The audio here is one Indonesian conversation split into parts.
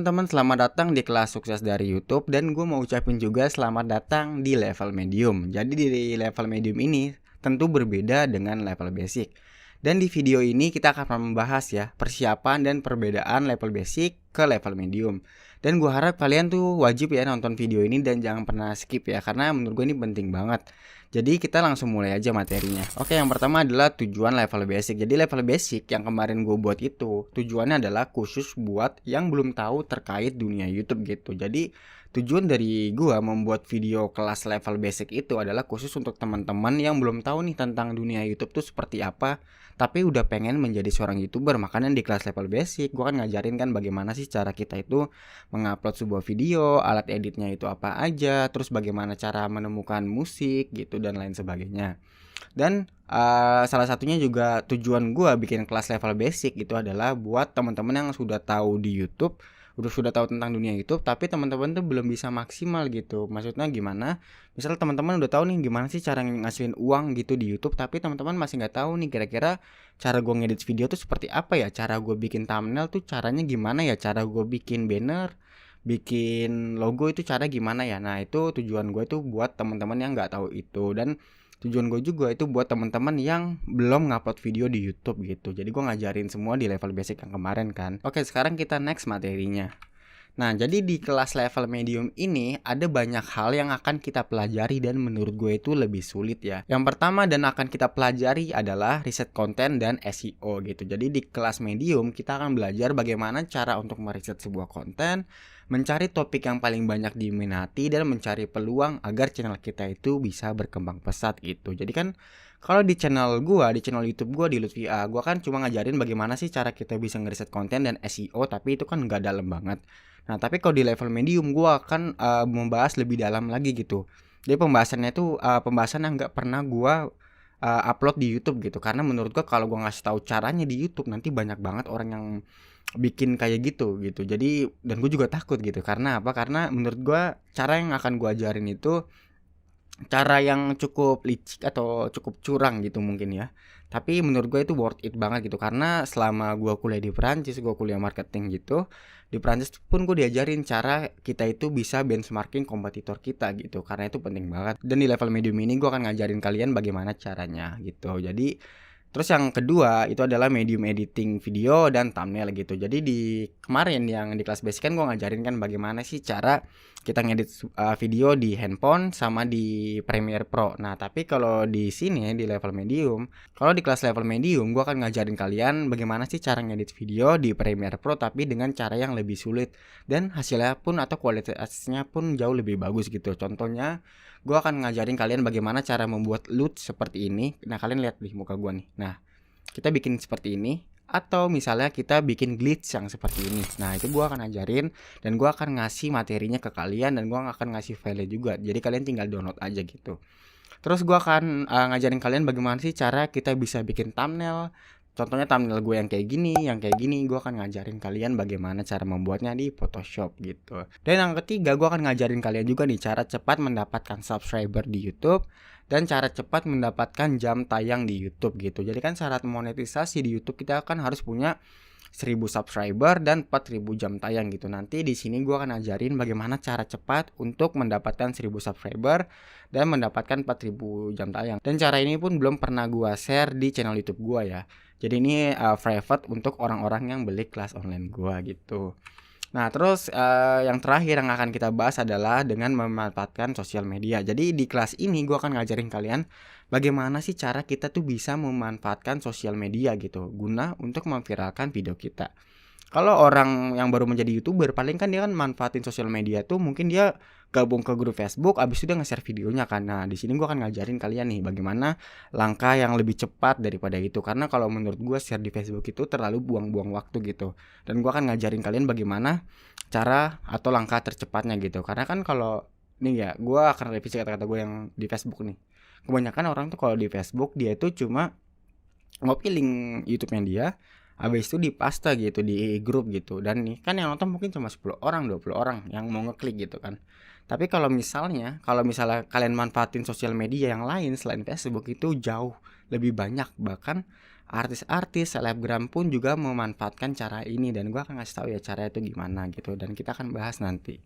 teman-teman, selamat datang di kelas sukses dari YouTube. Dan gue mau ucapin juga selamat datang di level medium. Jadi di level medium ini tentu berbeda dengan level basic. Dan di video ini kita akan membahas ya persiapan dan perbedaan level basic ke level medium. Dan gue harap kalian tuh wajib ya nonton video ini dan jangan pernah skip ya, karena menurut gue ini penting banget. Jadi kita langsung mulai aja materinya. Oke, yang pertama adalah tujuan level basic. Jadi level basic yang kemarin gue buat itu tujuannya adalah khusus buat yang belum tahu terkait dunia YouTube gitu. Jadi tujuan dari gue membuat video kelas level basic itu adalah khusus untuk teman-teman yang belum tahu nih tentang dunia YouTube tuh seperti apa, tapi udah pengen menjadi seorang YouTuber. Makanya di kelas level basic gue kan ngajarin kan bagaimana sih cara kita itu mengupload sebuah video, alat editnya itu apa aja, terus bagaimana cara menemukan musik gitu dan lain sebagainya. Dan salah satunya juga tujuan gue bikin kelas level basic itu adalah buat teman-teman yang sudah tahu di YouTube, sudah tahu tentang dunia YouTube, tapi teman-teman tuh belum bisa maksimal gitu. Maksudnya gimana? Misal teman-teman udah tahu nih gimana sih cara ngasilin uang gitu di YouTube, tapi teman-teman masih nggak tahu nih kira-kira cara gue ngedit video tuh seperti apa ya, cara gue bikin thumbnail tuh caranya gimana ya, cara gue bikin banner, bikin logo itu cara gimana ya. Nah itu tujuan gue tuh buat teman-teman yang nggak tahu itu, dan tujuan gue juga itu buat teman-teman yang belum ngupload video di YouTube gitu. Jadi gue ngajarin semua di level basic yang kemarin kan. Oke, sekarang kita next materinya. Nah, jadi di kelas level medium ini ada banyak hal yang akan kita pelajari dan menurut gue itu lebih sulit ya. Yang pertama dan akan kita pelajari adalah riset konten dan SEO gitu. Jadi di kelas medium kita akan belajar bagaimana cara untuk meriset sebuah konten, mencari topik yang paling banyak diminati, dan mencari peluang agar channel kita itu bisa berkembang pesat gitu. Jadi kan kalau di channel gua, di channel YouTube gua di Lutfi A, gua kan cuma ngajarin bagaimana sih cara kita bisa ngeriset konten dan SEO, tapi itu kan nggak dalam banget. Nah, tapi kalau di level medium gua akan membahas lebih dalam lagi gitu. Jadi pembahasannya itu pembahasan yang nggak pernah gua upload di YouTube gitu. Karena menurut gua kalau gua ngasih tahu caranya di YouTube nanti banyak banget orang yang bikin kayak gitu. Jadi dan gue juga takut gitu. Karena apa? Karena menurut gua cara yang akan gua ajarin itu cara yang cukup licik atau cukup curang gitu mungkin ya. Tapi menurut gue itu worth it banget gitu, karena selama gue kuliah di Perancis, gue kuliah marketing gitu. Di Perancis pun gue diajarin cara kita itu bisa benchmarking kompetitor kita gitu, karena itu penting banget. Dan di level medium ini gue akan ngajarin kalian bagaimana caranya gitu. Jadi terus yang kedua itu adalah medium editing video dan thumbnail gitu. Jadi di kemarin yang di kelas basic kan gue ngajarin kan bagaimana sih cara kita ngedit video di handphone sama di Premiere Pro. Nah, tapi kalau di sini di level medium, kalau di kelas level medium gue akan ngajarin kalian bagaimana sih cara ngedit video di Premiere Pro tapi dengan cara yang lebih sulit, dan hasilnya pun atau kualitasnya pun jauh lebih bagus gitu. Contohnya gue akan ngajarin kalian bagaimana cara membuat LUT seperti ini. Nah, kalian lihat di muka gue nih. Nah, kita bikin seperti ini, atau misalnya kita bikin glitch yang seperti ini. Nah, itu gue akan ajarin dan gue akan ngasih materinya ke kalian, dan gue akan ngasih file juga. Jadi kalian tinggal download aja gitu. Terus gue akan ngajarin kalian bagaimana sih cara kita bisa bikin thumbnail. Contohnya thumbnail gue yang kayak gini, gue akan ngajarin kalian bagaimana cara membuatnya di Photoshop gitu. Dan yang ketiga, gue akan ngajarin kalian juga nih cara cepat mendapatkan subscriber di YouTube dan cara cepat mendapatkan jam tayang di YouTube gitu. Jadi kan syarat monetisasi di YouTube kita kan harus punya 1000 subscriber dan 4000 jam tayang gitu. Nanti di sini gue akan ajarin bagaimana cara cepat untuk mendapatkan 1000 subscriber dan mendapatkan 4000 jam tayang. Dan cara ini pun belum pernah gue share di channel YouTube gue ya. Jadi ini private untuk orang-orang yang beli kelas online gue gitu. Nah, terus yang terakhir yang akan kita bahas adalah dengan memanfaatkan sosial media. Jadi di kelas ini gue akan ngajarin kalian bagaimana sih cara kita tuh bisa memanfaatkan sosial media gitu guna untuk memviralkan video kita. Kalau orang yang baru menjadi YouTuber, paling kan dia kan manfaatin sosial media tuh mungkin dia gabung ke grup Facebook, abis itu dia nge-share videonya kan. Nah, di sini gua akan ngajarin kalian nih bagaimana langkah yang lebih cepat daripada itu. Karena kalau menurut gua share di Facebook itu terlalu buang-buang waktu gitu. Dan gua akan ngajarin kalian bagaimana cara atau langkah tercepatnya gitu. Karena kan kalau nih ya, gua akan revisi kata-kata gue yang di Facebook nih. Kebanyakan orang tuh kalau di Facebook dia itu cuma ngopi link YouTube-nya dia, habis itu dipaste gitu di grup gitu. Dan nih kan yang nonton mungkin cuma 10 orang, 20 orang yang mau ngeklik gitu kan. Tapi kalau misalnya kalian manfaatin sosial media yang lain selain Facebook itu jauh lebih banyak, bahkan artis-artis, selebgram pun juga memanfaatkan cara ini, dan gue akan ngasih tahu ya cara itu gimana gitu, dan kita akan bahas nanti.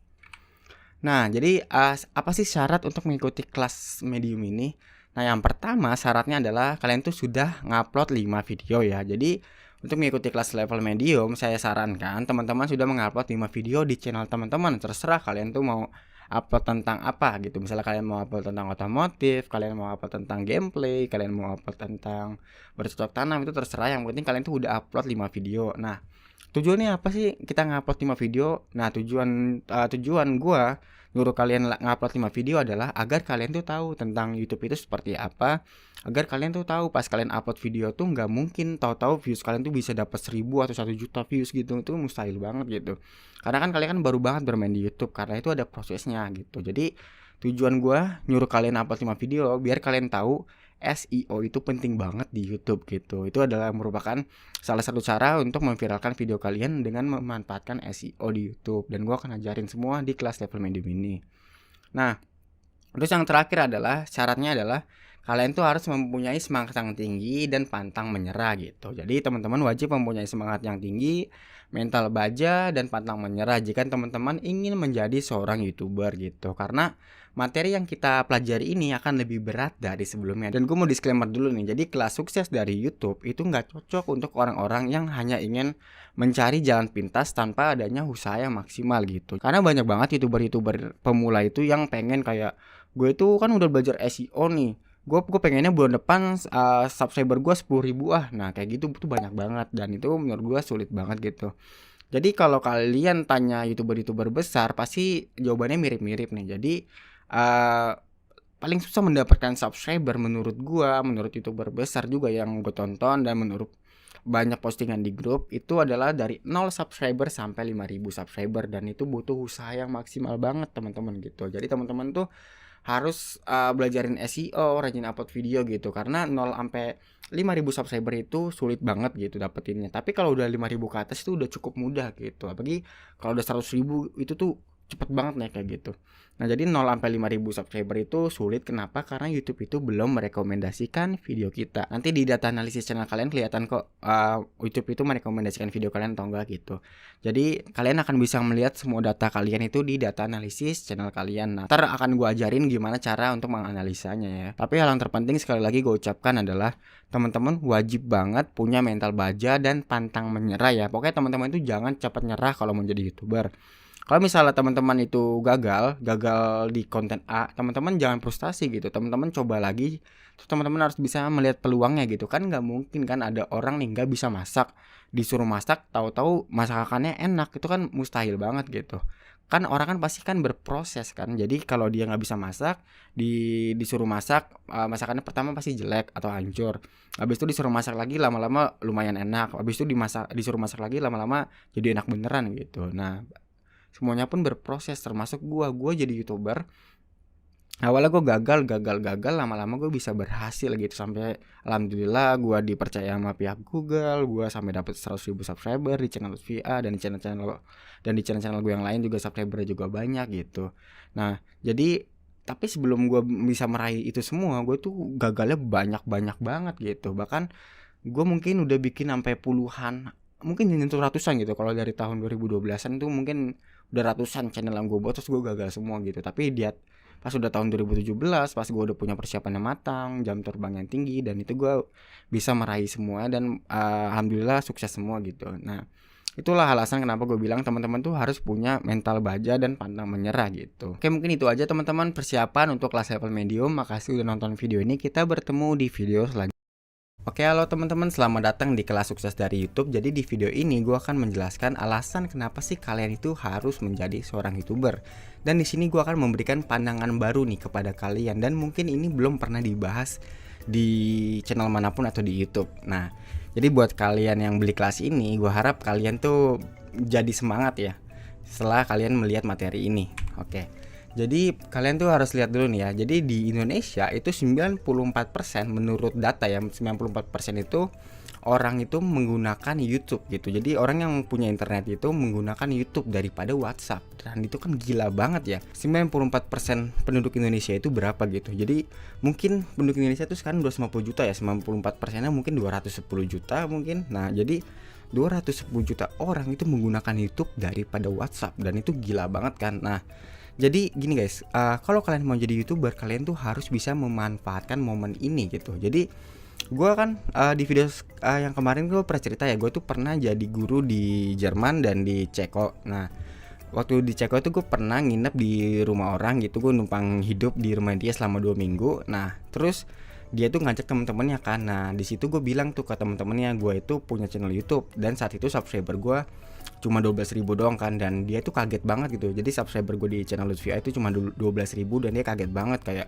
Nah, jadi apa sih syarat untuk mengikuti kelas Medium ini? Nah, yang pertama syaratnya adalah kalian tuh sudah ngupload 5 video ya. Jadi untuk mengikuti kelas level Medium, saya sarankan teman-teman sudah mengupload 5 video di channel teman-teman. Terserah kalian tuh mau upload tentang apa gitu. Misalnya kalian mau upload tentang otomotif, kalian mau upload tentang gameplay, kalian mau upload tentang bercocok tanam, itu terserah. Yang penting kalian tuh udah upload 5 video. Nah, tujuannya apa sih kita ngupload 5 video? Nah, tujuan gua nyuruh kalian ngupload 5 video adalah agar kalian tuh tahu tentang YouTube itu seperti apa, agar kalian tuh tahu pas kalian upload video tuh nggak mungkin tahu-tahu views kalian tuh bisa dapat 1000 atau 1 juta views gitu. Itu mustahil banget gitu. Karena kan kalian kan baru banget bermain di YouTube, karena itu ada prosesnya gitu. Jadi tujuan gua nyuruh kalian upload 5 video biar kalian tahu SEO itu penting banget di YouTube gitu. Itu adalah merupakan salah satu cara untuk memviralkan video kalian dengan memanfaatkan SEO di YouTube, dan gue akan ajarin semua di kelas level Medium ini. Nah, terus yang terakhir adalah syaratnya adalah kalian tuh harus mempunyai semangat yang tinggi dan pantang menyerah gitu. Jadi teman-teman wajib mempunyai semangat yang tinggi, mental baja, dan pantang menyerah jika teman-teman ingin menjadi seorang YouTuber gitu. Karena materi yang kita pelajari ini akan lebih berat dari sebelumnya. Dan gue mau disclaimer dulu nih, jadi kelas sukses dari YouTube itu nggak cocok untuk orang-orang yang hanya ingin mencari jalan pintas tanpa adanya usaha yang maksimal gitu. Karena banyak banget YouTuber-YouTuber pemula itu yang pengen kayak, gue itu kan udah belajar SEO nih, gue pengennya bulan depan subscriber gue 10.000 ah. Nah kayak gitu tuh banyak banget, dan itu menurut gue sulit banget gitu. Jadi kalau kalian tanya YouTuber-YouTuber besar, pasti jawabannya mirip-mirip nih. Jadi paling susah mendapatkan subscriber menurut gua, menurut YouTuber besar juga yang gue tonton dan menurut banyak postingan di grup, itu adalah dari 0 subscriber sampai 5.000 subscriber, dan itu butuh usaha yang maksimal banget teman-teman gitu. Jadi teman-teman tuh harus belajarin SEO, rajin upload video gitu, karena 0 sampai 5.000 subscriber itu sulit banget gitu dapetinnya. Tapi kalau udah 5.000 ke atas itu udah cukup mudah gitu. Apalagi kalau udah 100.000 itu tuh cepet banget nih kayak gitu. Nah, jadi 0 sampai 5.000 subscriber itu sulit. Kenapa? Karena YouTube itu belum merekomendasikan video kita. Nanti di data analisis channel kalian kelihatan kok YouTube itu merekomendasikan video kalian atau enggak gitu. Jadi kalian akan bisa melihat semua data kalian itu di data analisis channel kalian. Nah, ntar akan gue ajarin gimana cara untuk menganalisanya ya. Tapi hal yang terpenting sekali lagi gue ucapkan adalah teman-teman wajib banget punya mental baja dan pantang menyerah ya. Pokoknya teman-teman itu jangan cepat nyerah kalau mau jadi YouTuber. Kalau misalnya teman-teman itu gagal di konten A, teman-teman jangan frustasi gitu. Teman-teman coba lagi. Terus teman-teman harus bisa melihat peluangnya gitu. Kan nggak mungkin kan ada orang nih nggak bisa masak, disuruh masak, tahu-tahu masakannya enak, itu kan mustahil banget gitu. Kan orang kan pasti kan berproses kan. Jadi kalau dia nggak bisa masak, disuruh masak, masakannya pertama pasti jelek atau hancur. Habis itu disuruh masak lagi, lama-lama lumayan enak. Habis itu disuruh masak lagi, lama-lama jadi enak beneran gitu. Nah, semuanya pun berproses, termasuk gue jadi YouTuber. Awalnya gue gagal, lama-lama gue bisa berhasil gitu, sampai alhamdulillah gue dipercaya sama pihak Google, gue sampai dapat 100.000 subscriber di channel VA, dan di channel gue yang lain juga subscriber juga banyak gitu. Nah, jadi tapi sebelum gue bisa meraih itu semua, gue tuh gagalnya banyak banget gitu. Bahkan gue mungkin udah bikin sampai puluhan, mungkin nyentuh ratusan gitu. Kalau dari tahun 2012an tuh mungkin udah ratusan channel yang gue buat, terus gue gagal semua gitu. Tapi pas udah tahun 2017, pas gue udah punya persiapan yang matang, jam terbang yang tinggi, dan itu gue bisa meraih semua, dan alhamdulillah sukses semua gitu. Nah, itulah alasan kenapa gue bilang teman-teman tuh harus punya mental baja dan pantang menyerah gitu. Oke, mungkin itu aja teman-teman persiapan untuk kelas level medium. Makasih udah nonton video ini. Kita bertemu di video selanjutnya. Oke, halo teman-teman, selamat datang di kelas sukses dari YouTube. Jadi di video ini gue akan menjelaskan alasan kenapa sih kalian itu harus menjadi seorang YouTuber. Dan di sini gue akan memberikan pandangan baru nih kepada kalian, dan mungkin ini belum pernah dibahas di channel manapun atau di YouTube. Nah, jadi buat kalian yang beli kelas ini, gue harap kalian tuh jadi semangat ya setelah kalian melihat materi ini. Oke. Jadi kalian tuh harus lihat dulu nih ya. Jadi di Indonesia itu 94% menurut data ya, 94% itu orang itu menggunakan YouTube gitu. Jadi orang yang punya internet itu menggunakan YouTube daripada WhatsApp. Dan itu kan gila banget ya. 94% penduduk Indonesia itu berapa gitu. Jadi mungkin penduduk Indonesia itu sekarang 250 juta ya. 94%-nya mungkin 210 juta mungkin. Nah, jadi 210 juta orang itu menggunakan YouTube daripada WhatsApp, dan itu gila banget kan. Nah, jadi gini guys, kalau kalian mau jadi YouTuber, kalian tuh harus bisa memanfaatkan momen ini gitu. Jadi gue kan di video yang kemarin gue pernah cerita ya, gue tuh pernah jadi guru di Jerman dan di Ceko. Nah, waktu di Ceko itu gue pernah nginep di rumah orang gitu, gue numpang hidup di rumah dia selama 2 minggu. Nah, terus dia tuh ngajak temen-temennya kan. Nah, di situ gue bilang tuh ke temen-temennya, gue itu punya channel YouTube dan saat itu subscriber gue cuma 12.000 doang kan, dan dia tuh kaget banget gitu. Jadi subscriber gue di channel Lutfi itu cuma 12.000 dan dia kaget banget kayak,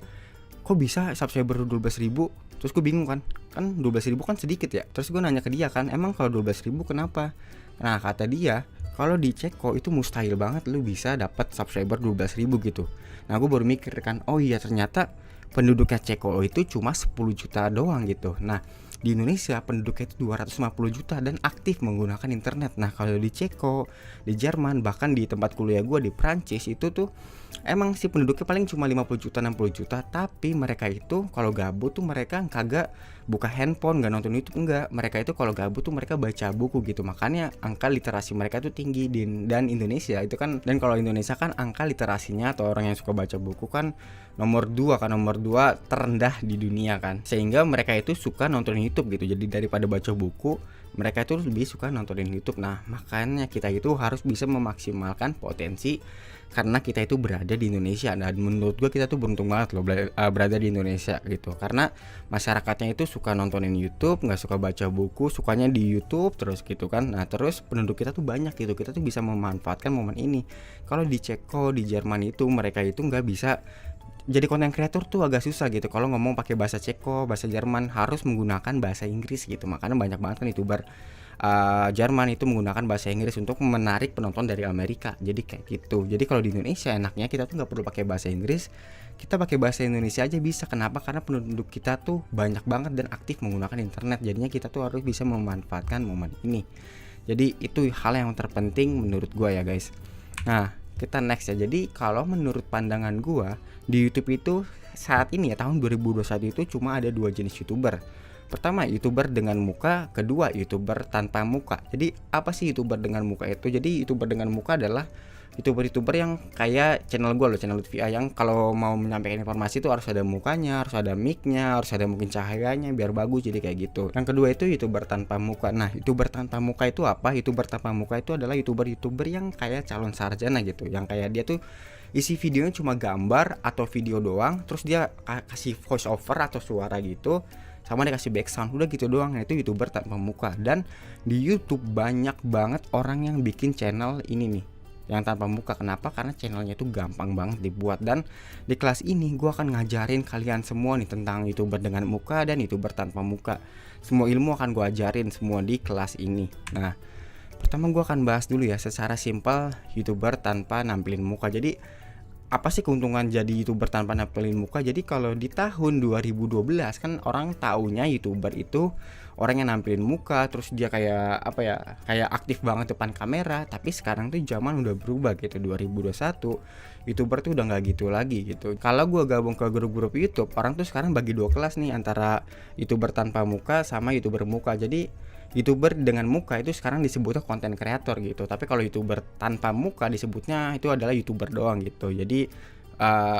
kok bisa subscriber 12.000? Terus gue bingung kan 12.000 kan sedikit ya. Terus gue nanya ke dia kan, emang kalau 12.000 kenapa? Nah, kata dia, kalau di Ceko itu mustahil banget lu bisa dapat subscriber 12.000 gitu. Nah, gue baru mikir kan, oh iya ternyata penduduknya Ceko itu cuma 10 juta doang gitu. Nah, di Indonesia penduduknya itu 250 juta dan aktif menggunakan internet. Nah, kalau di Ceko, di Jerman, bahkan di tempat kuliah gue di Prancis itu tuh emang sih penduduknya paling cuma 50 juta 60 juta, tapi mereka itu kalau gabut tuh mereka kagak buka handphone, nggak nonton YouTube, enggak. Mereka itu kalau gabut tuh mereka baca buku gitu. Makanya angka literasi mereka tuh tinggi dan Indonesia itu kan, dan kalau Indonesia kan angka literasinya atau orang yang suka baca buku kan nomor 2 terendah di dunia kan. Sehingga mereka itu suka nonton YouTube gitu. Jadi daripada baca buku, mereka itu lebih suka nontonin YouTube. Nah, makanya kita itu harus bisa memaksimalkan potensi karena kita itu berada di Indonesia. Dan menurut gue kita tuh beruntung banget loh berada di Indonesia gitu, karena masyarakatnya itu suka nontonin YouTube, nggak suka baca buku, sukanya di YouTube terus gitu kan. Nah, terus penduduk kita tuh banyak gitu, kita tuh bisa memanfaatkan momen ini. Kalau di Ceko, di Jerman itu mereka itu nggak bisa jadi konten kreator tuh agak susah gitu. Kalau ngomong pakai bahasa Ceko, bahasa Jerman harus menggunakan bahasa Inggris gitu. Makanya banyak banget kan YouTuber Jerman itu menggunakan bahasa Inggris untuk menarik penonton dari Amerika. Jadi kayak gitu. Jadi kalau di Indonesia enaknya kita tuh nggak perlu pakai bahasa Inggris, kita pakai bahasa Indonesia aja bisa. Kenapa? Karena penduduk kita tuh banyak banget dan aktif menggunakan internet. Jadinya kita tuh harus bisa memanfaatkan momen ini. Jadi itu hal yang terpenting menurut gue ya guys. Nah, kita next ya. Jadi kalau menurut pandangan gue di YouTube itu saat ini ya tahun 2021 itu cuma ada 2 jenis YouTuber. Pertama, YouTuber dengan muka, kedua YouTuber tanpa muka. Jadi apa sih YouTuber dengan muka itu? Jadi YouTuber dengan muka adalah YouTuber yang kayak channel gue loh, channel Lutfi, yang kalau mau menyampaikan informasi itu harus ada mukanya, harus ada mic-nya, harus ada mungkin cahayanya biar bagus, jadi kayak gitu. Yang kedua itu YouTuber tanpa muka. Nah, YouTuber tanpa muka itu apa? YouTuber tanpa muka itu adalah YouTuber yang kayak calon sarjana gitu, yang kayak dia tuh isi videonya cuma gambar atau video doang, terus dia kasih voice over atau suara gitu, sama dia kasih background, udah gitu doang. Nah, itu YouTuber tanpa muka. Dan di YouTube banyak banget orang yang bikin channel ini nih yang tanpa muka. Kenapa? Karena channelnya itu gampang banget dibuat. Dan di kelas ini gue akan ngajarin kalian semua nih tentang YouTuber dengan muka dan YouTuber tanpa muka. Semua ilmu akan gue ajarin semua di kelas ini. Nah, pertama gue akan bahas dulu ya secara simpel YouTuber tanpa nampilin muka. Jadi apa sih keuntungan jadi YouTuber tanpa nampilin muka? Jadi kalau di tahun 2012 kan orang taunya YouTuber itu orang yang nampilin muka, terus dia kayak apa ya, kayak aktif banget depan kamera. Tapi sekarang tuh zaman udah berubah gitu, 2021 YouTuber tuh udah nggak gitu lagi gitu. Kalau gue gabung ke grup-grup YouTube, orang tuh sekarang bagi 2 kelas nih, antara YouTuber tanpa muka sama YouTuber muka. Jadi YouTuber dengan muka itu sekarang disebutnya konten kreator gitu. Tapi kalau YouTuber tanpa muka disebutnya itu adalah YouTuber doang gitu. Jadi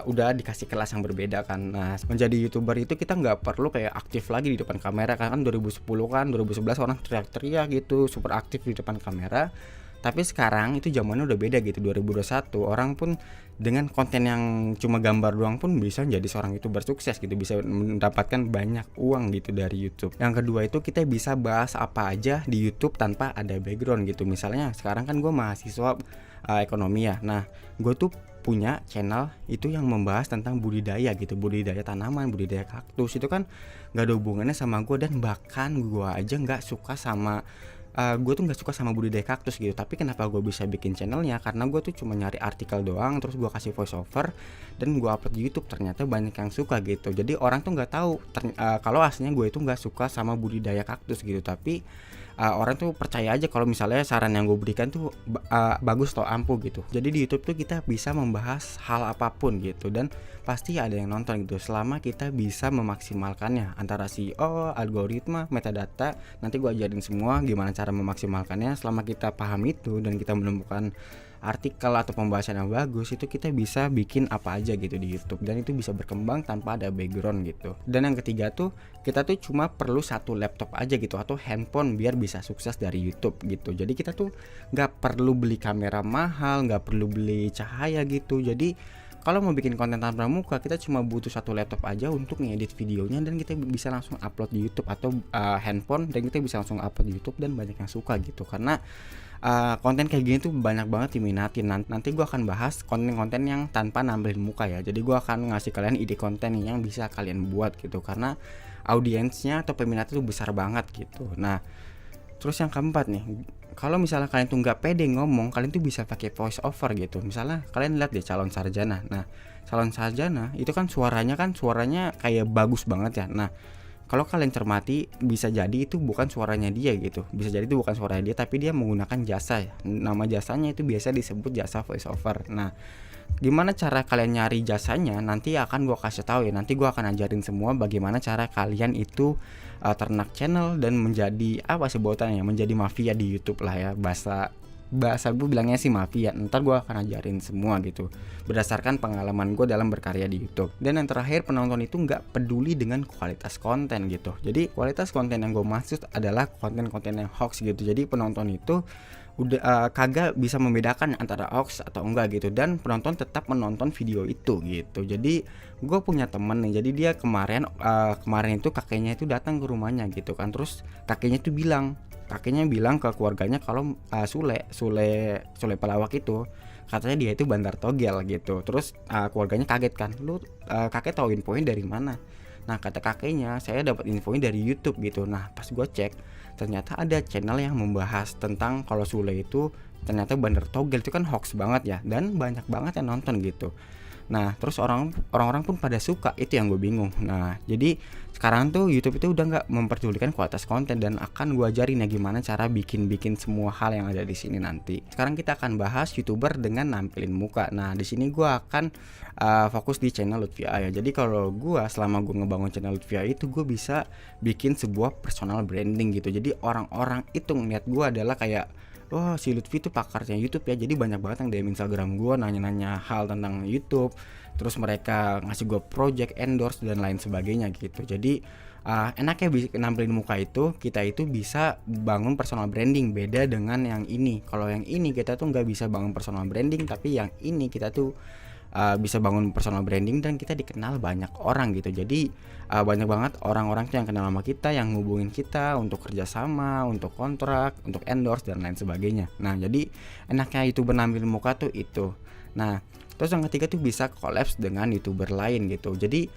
udah dikasih kelas yang berbeda kan. Nah, menjadi YouTuber itu kita nggak perlu kayak aktif lagi di depan kamera kan. 2010 kan, 2011 orang teriak-teriak gitu, super aktif di depan kamera. Tapi sekarang itu zamannya udah beda gitu, 2021 orang pun dengan konten yang cuma gambar doang pun bisa jadi seorang YouTuber sukses gitu, bisa mendapatkan banyak uang gitu dari YouTube. Yang kedua itu kita bisa bahas apa aja di YouTube tanpa ada background gitu. Misalnya sekarang kan gue mahasiswa ekonomi ya. Nah, gue tuh punya channel itu yang membahas tentang budidaya gitu, budidaya tanaman, budidaya kaktus. Itu kan gak ada hubungannya sama gue, dan bahkan gue aja gak suka sama gue tuh nggak suka sama budidaya kaktus gitu. Tapi kenapa gue bisa bikin channelnya? Karena gue tuh cuma nyari artikel doang, terus gue kasih voice over dan gue upload di YouTube. Ternyata banyak yang suka gitu. Jadi orang tuh nggak tahu kalau aslinya gue itu nggak suka sama budidaya kaktus gitu. Tapi orang tuh percaya aja kalau misalnya saran yang gue berikan tuh bagus atau ampuh gitu. Jadi di YouTube tuh kita bisa membahas hal apapun gitu, dan pasti ada yang nonton gitu selama kita bisa memaksimalkannya. Antara SEO, algoritma, metadata, nanti gue ajarin semua gimana cara memaksimalkannya. Selama kita paham itu dan kita menemukan artikel atau pembahasan yang bagus, itu kita bisa bikin apa aja gitu di YouTube, dan itu bisa berkembang tanpa ada background gitu. Dan yang ketiga tuh, kita tuh cuma perlu satu laptop aja gitu atau handphone biar bisa sukses dari YouTube gitu. Jadi kita tuh nggak perlu beli kamera mahal, nggak perlu beli cahaya gitu. Jadi kalau mau bikin konten tanpa muka, kita cuma butuh satu laptop aja untuk ngedit videonya, dan kita bisa langsung upload di YouTube atau handphone, dan kita bisa langsung upload di YouTube dan banyak yang suka gitu. Karena konten kayak gini tuh banyak banget diminatin. Nanti gue akan bahas konten-konten yang tanpa nampilin muka ya. Jadi gue akan ngasih kalian ide konten yang bisa kalian buat gitu, karena audiensnya atau peminatnya tuh besar banget gitu. Nah, terus yang keempat nih, kalau misalnya kalian tuh nggak pede ngomong, kalian tuh bisa pakai voice over gitu. Misalnya kalian lihat deh calon sarjana. Nah, calon sarjana itu kan suaranya kayak bagus banget ya. Nah, kalau kalian cermati, bisa jadi itu bukan suaranya dia gitu. Bisa jadi itu bukan suaranya dia, tapi dia menggunakan jasa ya. Nama jasanya itu biasa disebut jasa voice over. Nah, gimana cara kalian nyari jasanya? Nanti akan gue kasih tahu ya. Nanti gue akan ajarin semua bagaimana cara kalian itu ternak channel dan menjadi apa sebutannya, menjadi mafia di YouTube lah ya. Bahasa gue bilangnya sih mafia. Ntar gue akan ajarin semua gitu berdasarkan pengalaman gue dalam berkarya di YouTube. Dan yang terakhir, penonton itu nggak peduli dengan kualitas konten gitu. Jadi kualitas konten yang gue maksud adalah konten-konten yang hoax gitu. Jadi penonton itu udah kagak bisa membedakan antara hoax atau enggak gitu, dan penonton tetap menonton video itu gitu. Jadi gue punya temen nih, jadi dia kemarin itu kakeknya itu datang ke rumahnya gitu kan. Terus kakeknya bilang ke keluarganya kalau Sule pelawak itu katanya dia itu bandar togel gitu. Terus keluarganya kaget kan, lu kakek tahu infonya dari mana? Nah, kata kakeknya, saya dapat infonya dari YouTube gitu. Nah, pas gue cek, ternyata ada channel yang membahas tentang kalau Sule itu ternyata bandar togel. Itu kan hoax banget ya, dan banyak banget yang nonton gitu. Nah, terus orang-orang pun pada suka. Itu yang gue bingung. Nah, jadi sekarang tuh YouTube itu udah nggak memperdulikan kualitas konten, dan akan gue ajarin ya gimana cara bikin semua hal yang ada di sini nanti. Sekarang kita akan bahas YouTuber dengan nampilin muka. Nah, di sini gue akan fokus di channel Lutfi A ya. Jadi kalau selama gue ngebangun channel Lutfi A itu, gue bisa bikin sebuah personal branding gitu. Jadi orang-orang itu ngeliat gue adalah kayak, wah, si Lutfi tuh pakarnya YouTube ya. Jadi banyak banget yang DM Instagram gue nanya-nanya hal tentang YouTube. Terus mereka ngasih gue project, endorse, dan lain sebagainya gitu. Jadi enaknya nampilin muka itu, kita itu bisa bangun personal branding. Beda dengan yang ini. Kalau yang ini kita tuh nggak bisa bangun personal branding, tapi yang ini kita tuh bisa bangun personal branding dan kita dikenal banyak orang gitu. Jadi banyak banget orang-orang yang kenal sama kita, yang ngubungin kita untuk kerjasama, untuk kontrak, untuk endorse, dan lain sebagainya. Nah, jadi enaknya YouTuber nampilin muka tuh itu. Nah, terus yang ketiga tuh bisa collabs dengan YouTuber lain gitu. Jadi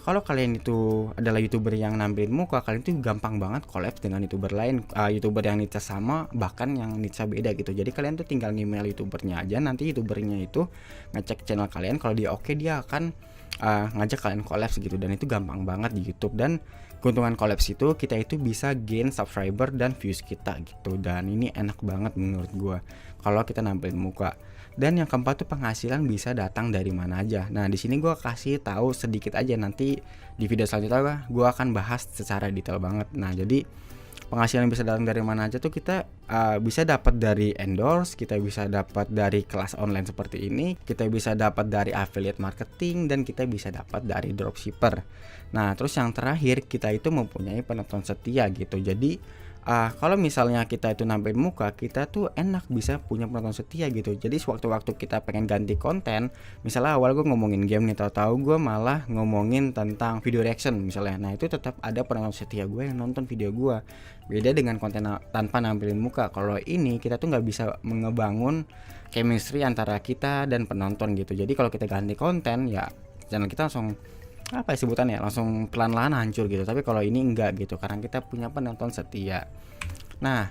kalau kalian itu adalah YouTuber yang nampilin muka, kalian tuh gampang banget collab dengan YouTuber lain, YouTuber yang niche sama, bahkan yang niche beda gitu. Jadi kalian tuh tinggal email YouTubernya aja, nanti YouTubernya itu ngecek channel kalian, kalau dia oke, dia akan ngajak kalian collab gitu. Dan itu gampang banget di YouTube. Dan keuntungan collab itu, kita itu bisa gain subscriber dan views kita gitu. Dan ini enak banget menurut gua kalau kita nampilin muka. Dan yang keempat tuh, penghasilan bisa datang dari mana aja. Nah, di sini gue kasih tahu sedikit aja, nanti di video selanjutnya gue akan bahas secara detail banget. Nah, jadi penghasilan bisa datang dari mana aja tuh, kita bisa dapat dari endorse, kita bisa dapat dari kelas online seperti ini, kita bisa dapat dari affiliate marketing, dan kita bisa dapat dari dropshipper. Nah, terus yang terakhir, kita itu mempunyai penonton setia gitu. Jadi kalau misalnya kita itu nampilin muka, kita tuh enak bisa punya penonton setia gitu. Jadi sewaktu-waktu kita pengen ganti konten, misalnya awal gue ngomongin game nih, tahu-tahu gue malah ngomongin tentang video reaction misalnya. Nah, itu tetap ada penonton setia gue yang nonton video gue. Beda dengan konten tanpa nampilin muka. Kalau ini kita tuh nggak bisa ngebangun chemistry antara kita dan penonton gitu. Jadi kalau kita ganti konten, ya channel kita langsung apa ya sebutannya, langsung pelan-pelan hancur gitu. Tapi kalau ini enggak gitu, karena kita punya penonton setia. Nah,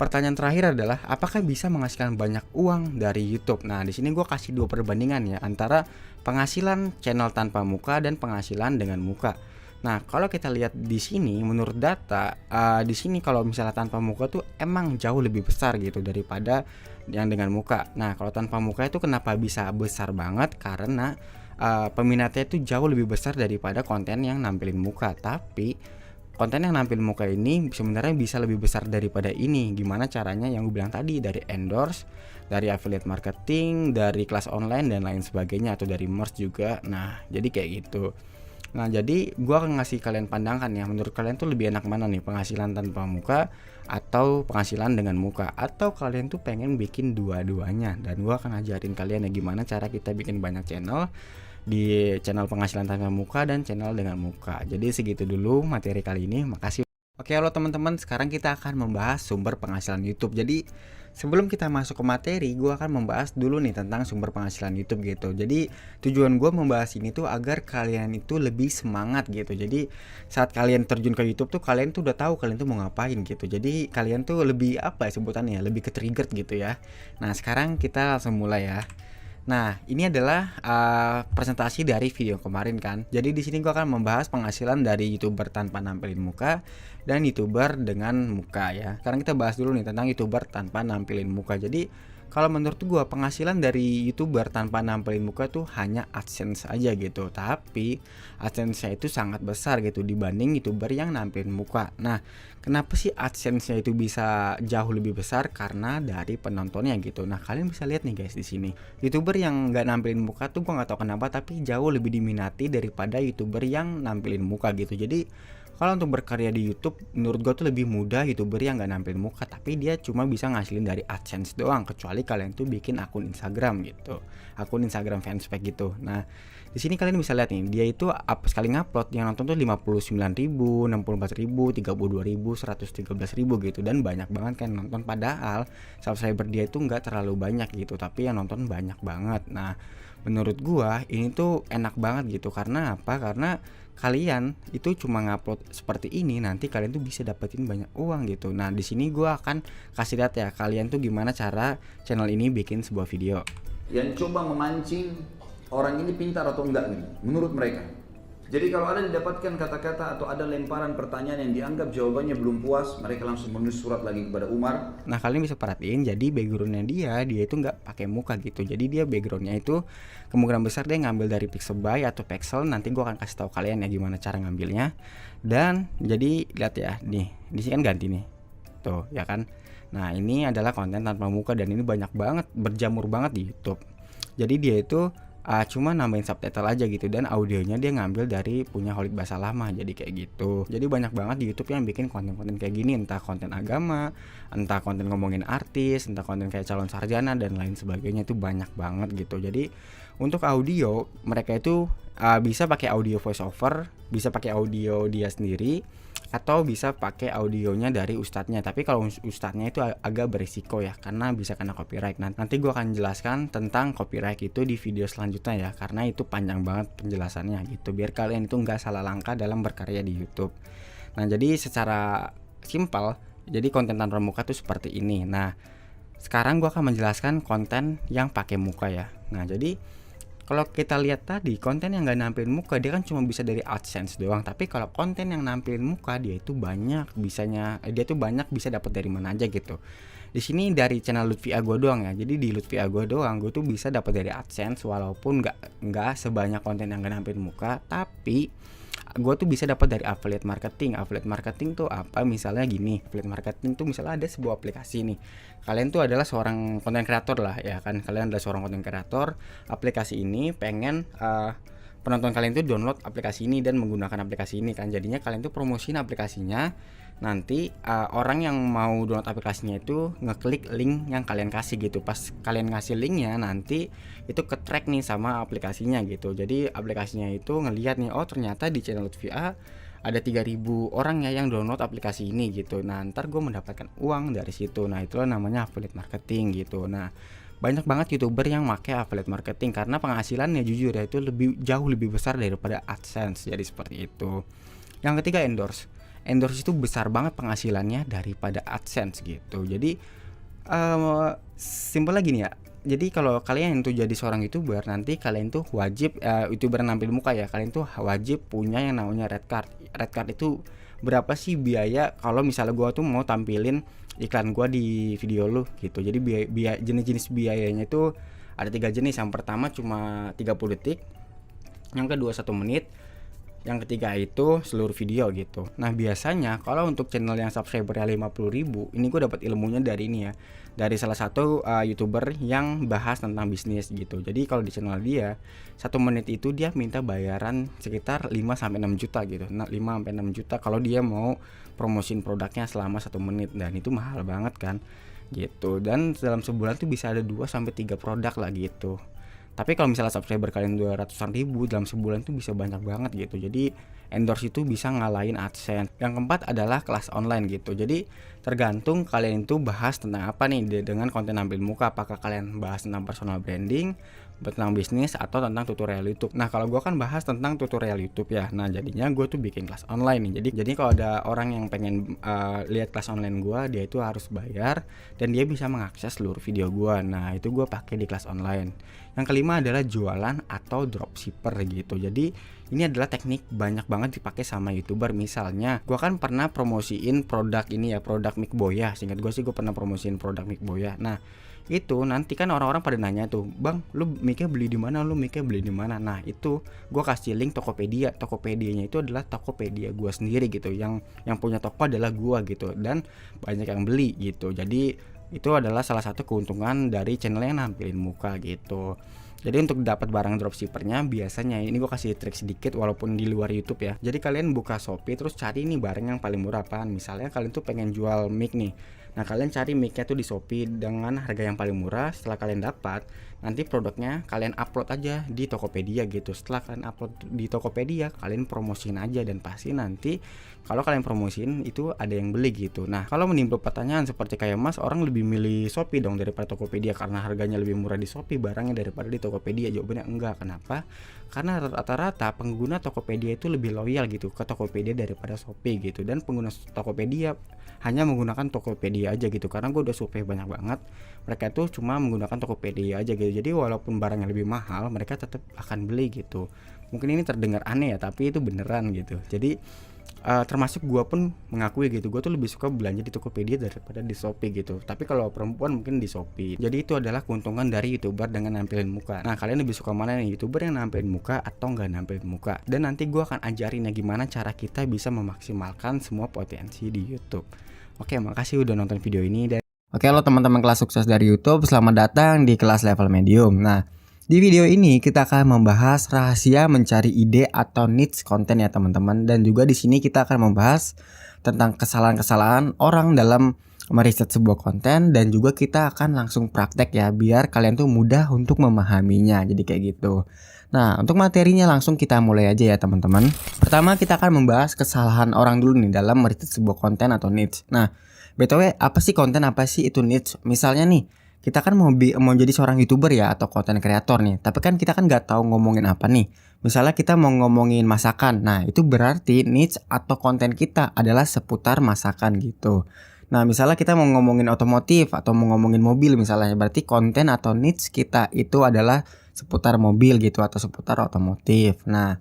pertanyaan terakhir adalah apakah bisa menghasilkan banyak uang dari YouTube? Nah, di sini gue kasih dua perbandingan ya antara penghasilan channel tanpa muka dan penghasilan dengan muka. Nah, kalau kita lihat di sini menurut data di sini kalau misalnya tanpa muka tuh emang jauh lebih besar gitu daripada yang dengan muka. Nah, kalau tanpa muka itu kenapa bisa besar banget? Karena peminatnya itu jauh lebih besar daripada konten yang nampilin muka. Tapi konten yang nampil muka ini sebenarnya bisa lebih besar daripada ini. Gimana caranya? Yang gue bilang tadi, dari endorse, dari affiliate marketing, dari kelas online dan lain sebagainya, atau dari merch juga. Nah, jadi kayak gitu. Nah, jadi gue akan ngasih kalian pandangan ya, menurut kalian tuh lebih enak mana nih, penghasilan tanpa muka atau penghasilan dengan muka, atau kalian tuh pengen bikin dua-duanya. Dan gue akan ajarin kalian ya gimana cara kita bikin banyak channel, di channel penghasilan tanpa muka dan channel dengan muka. Jadi segitu dulu materi kali ini. Makasih. Oke, halo teman-teman. Sekarang kita akan membahas sumber penghasilan YouTube. Jadi sebelum kita masuk ke materi, gue akan membahas dulu nih tentang sumber penghasilan YouTube gitu. Jadi tujuan gue membahas ini tuh agar kalian itu lebih semangat gitu. Jadi saat kalian terjun ke YouTube tuh kalian tuh udah tahu kalian tuh mau ngapain gitu. Jadi kalian tuh lebih apa ya sebutannya, lebih ke-trigger gitu ya. Nah, sekarang kita langsung mulai ya. Nah, ini adalah presentasi dari video kemarin kan. Jadi di sini gua akan membahas penghasilan dari YouTuber tanpa nampilin muka dan YouTuber dengan muka ya. Sekarang kita bahas dulu nih tentang YouTuber tanpa nampilin muka. Jadi kalau menurut gua penghasilan dari YouTuber tanpa nampilin muka tuh hanya AdSense aja gitu. Tapi AdSense-nya itu sangat besar gitu dibanding YouTuber yang nampilin muka. Nah, kenapa sih AdSense-nya itu bisa jauh lebih besar? Karena dari penontonnya gitu. Nah, kalian bisa lihat nih guys di sini. YouTuber yang nggak nampilin muka tuh gua nggak tahu kenapa tapi jauh lebih diminati daripada YouTuber yang nampilin muka gitu. Jadi kalau untuk berkarya di YouTube, menurut gue tuh lebih mudah YouTuber yang nggak nampilin muka, tapi dia cuma bisa ngasilin dari AdSense doang. Kecuali kalian tuh bikin akun Instagram gitu, akun Instagram fanspage gitu. Nah, di sini kalian bisa lihat nih, dia itu sekali ngupload yang nonton tuh 59.000, 64.000, 32.000, 113.000 gitu, dan banyak banget kan nonton. Padahal subscriber dia itu nggak terlalu banyak gitu, tapi yang nonton banyak banget. Nah, menurut gua ini tuh enak banget gitu. Karena apa? Karena kalian itu cuma ngupload seperti ini, nanti kalian tuh bisa dapetin banyak uang gitu. Nah, di sini gua akan kasih lihat ya kalian tuh gimana cara channel ini bikin sebuah video. Yang coba memancing orang ini pintar atau enggak nih, menurut mereka. Jadi kalau ada didapatkan kata-kata atau ada lemparan pertanyaan yang dianggap jawabannya belum puas, mereka langsung menulis surat lagi kepada Umar. Nah, kalian bisa perhatiin, jadi backgroundnya dia itu nggak pakai muka gitu. Jadi dia backgroundnya itu kemungkinan besar dia ngambil dari Pixabay atau Pexel. Nanti gua akan kasih tahu kalian ya gimana cara ngambilnya. Dan jadi lihat ya, nih di sini kan ganti nih, tuh ya kan. Nah, ini adalah konten tanpa muka dan ini banyak banget, berjamur banget di YouTube. Jadi dia itu cuma nambahin subtitle aja gitu, dan audionya dia ngambil dari punya Holid Bahasa Lama, jadi kayak gitu. Jadi banyak banget di YouTube yang bikin konten-konten kayak gini, entah konten agama, entah konten ngomongin artis, entah konten kayak calon sarjana dan lain sebagainya, itu banyak banget gitu. Jadi untuk audio mereka itu bisa pakai audio voice over, bisa pakai audio dia sendiri, atau bisa pakai audionya dari ustadznya. Tapi kalau ustadznya itu agak berisiko ya, karena bisa kena copyright. Nanti gue akan jelaskan tentang copyright itu di video selanjutnya ya, karena itu panjang banget penjelasannya gitu, biar kalian itu nggak salah langkah dalam berkarya di YouTube. Nah, jadi secara simpel, jadi konten tanpa muka tuh seperti ini. Nah, sekarang gue akan menjelaskan konten yang pakai muka ya. Nah, jadi kalau kita lihat tadi konten yang nggak nampilin muka dia kan cuma bisa dari AdSense doang. Tapi kalau konten yang nampilin muka dia itu banyak bisa dapat dari mana aja gitu. Di sini dari channel Lutfi Agua doang ya. Jadi di Lutfi Agua doang gue tuh bisa dapat dari AdSense, walaupun nggak sebanyak konten yang nggak nampilin muka. Tapi gue tuh bisa dapat dari affiliate marketing. Affiliate marketing tuh apa? Misalnya gini, affiliate marketing tuh misalnya ada sebuah aplikasi nih. Kalian tuh adalah seorang konten kreator lah ya kan. Kalian adalah seorang konten kreator. Aplikasi ini pengen penonton kalian tuh download aplikasi ini dan menggunakan aplikasi ini kan. Jadinya kalian tuh promosiin aplikasinya. Nanti orang yang mau download aplikasinya itu ngeklik link yang kalian kasih gitu. Pas kalian ngasih linknya, nanti itu ke track nih sama aplikasinya gitu. Jadi aplikasinya itu ngelihat nih, oh ternyata di channel Lutfi A ada 3.000 orang ya yang download aplikasi ini gitu. Nah, ntar gue mendapatkan uang dari situ. Nah, itulah namanya affiliate marketing gitu. Nah, banyak banget YouTuber yang pakai affiliate marketing karena penghasilannya jujur ya itu jauh lebih besar daripada AdSense. Jadi seperti itu. Yang ketiga, endorse. endorse itu besar banget penghasilannya daripada AdSense gitu. Jadi simpel lagi nih ya. Jadi kalau kalian tuh jadi seorang YouTuber, nanti kalian tuh wajib YouTuber nampil muka ya, kalian tuh wajib punya yang namanya red card. Red card itu berapa sih biaya kalau misalnya gua tuh mau tampilin iklan gua di video lu gitu. Jadi jenis-jenis biayanya itu ada 3 jenis. Yang pertama cuma 30 detik, yang kedua 1 menit, yang ketiga itu seluruh video gitu. Nah biasanya kalau untuk channel yang subscribernya 50.000, ini gue dapat ilmunya dari ini ya, dari salah satu YouTuber yang bahas tentang bisnis gitu. Jadi kalau di channel dia 1 menit itu dia minta bayaran sekitar 5-6 juta gitu. Nah 5-6 juta kalau dia mau promosiin produknya selama 1 menit, dan itu mahal banget kan gitu. Dan dalam sebulan tuh bisa ada 2-3 produk lah gitu. Tapi kalau misalnya subscriber kalian 200-an ribu, dalam sebulan tuh bisa banyak banget gitu. Jadi endorse itu bisa ngalahin AdSense. Yang keempat adalah kelas online gitu. Jadi tergantung kalian itu bahas tentang apa nih dengan konten nampil muka. Apakah kalian bahas tentang personal branding, tentang bisnis, atau tentang tutorial YouTube. Nah kalau gue kan bahas tentang tutorial YouTube ya. Nah jadinya gue tuh bikin kelas online nih. Jadi kalau ada orang yang pengen lihat kelas online gue, dia itu harus bayar dan dia bisa mengakses seluruh video gue. Nah itu gue pakai di kelas online. Yang kelima adalah jualan atau dropshipper gitu. Jadi ini adalah teknik banyak banget dipakai sama YouTuber. Misalnya gue kan pernah promosiin produk ini ya, produk mic Boya. Singkat gue sih gue pernah promosiin produk mic Boya. Nah itu nanti kan orang-orang pada nanya tuh, bang lu mic-nya beli di mana, lu mic-nya beli di mana. Nah itu gue kasih link Tokopedia. Tokopedianya itu adalah Tokopedia gue sendiri gitu, yang punya toko adalah gue gitu, dan banyak yang beli gitu. Jadi itu adalah salah satu keuntungan dari channel yang nampilin muka gitu. Jadi untuk dapat barang dropshippernya biasanya ini gue kasih trik sedikit walaupun di luar YouTube ya. Jadi kalian buka Shopee terus cari nih barang yang paling murah apaan. Misalnya kalian tuh pengen jual mic nih. Nah kalian cari mic-nya tuh di Shopee dengan harga yang paling murah. Setelah kalian dapat, nanti produknya kalian upload aja di Tokopedia gitu. Setelah kalian upload di Tokopedia, kalian promosiin aja, dan pasti nanti kalau kalian promosiin itu ada yang beli gitu. Nah kalau menimbul pertanyaan seperti kayak Mas, orang lebih milih Shopee dong daripada Tokopedia karena harganya lebih murah di Shopee barangnya daripada di Tokopedia. Jawabannya enggak. Kenapa? Karena rata-rata pengguna Tokopedia itu lebih loyal gitu ke Tokopedia daripada Shopee gitu. Dan pengguna Tokopedia hanya menggunakan Tokopedia aja gitu, karena gue udah survei banyak banget, mereka tuh cuma menggunakan Tokopedia aja gitu. Jadi walaupun barangnya lebih mahal, mereka tetap akan beli gitu. Mungkin ini terdengar aneh ya, tapi itu beneran gitu. Jadi termasuk gue pun mengakui gitu, gue tuh lebih suka belanja di Tokopedia daripada di Shopee gitu. Tapi kalau perempuan mungkin di Shopee. Jadi itu adalah keuntungan dari YouTuber dengan nampilin muka. Nah kalian lebih suka mana nih, YouTuber yang nampilin muka atau nggak nampilin muka? Dan nanti gue akan ajarin ya gimana cara kita bisa memaksimalkan semua potensi di YouTube. Oke, makasih udah nonton video ini. Oke, halo teman-teman kelas sukses dari YouTube, selamat datang di kelas level medium. Nah, di video ini kita akan membahas rahasia mencari ide atau niche konten ya teman-teman. Dan juga di sini kita akan membahas tentang kesalahan-kesalahan orang dalam meriset sebuah konten, dan juga kita akan langsung praktek ya, biar kalian tuh mudah untuk memahaminya. Jadi kayak gitu. Nah, untuk materinya langsung kita mulai aja ya teman-teman. Pertama kita akan membahas kesalahan orang dulu nih dalam meriset sebuah konten atau niche. Nah, BTW apa sih konten, apa sih itu niche? Misalnya nih, kita kan mau jadi seorang YouTuber ya atau konten kreator nih, tapi kan kita kan nggak tahu ngomongin apa nih. Misalnya kita mau ngomongin masakan, nah itu berarti niche atau konten kita adalah seputar masakan gitu. Nah misalnya kita mau ngomongin otomotif atau mau ngomongin mobil misalnya, berarti konten atau niche kita itu adalah seputar mobil gitu atau seputar otomotif. Nah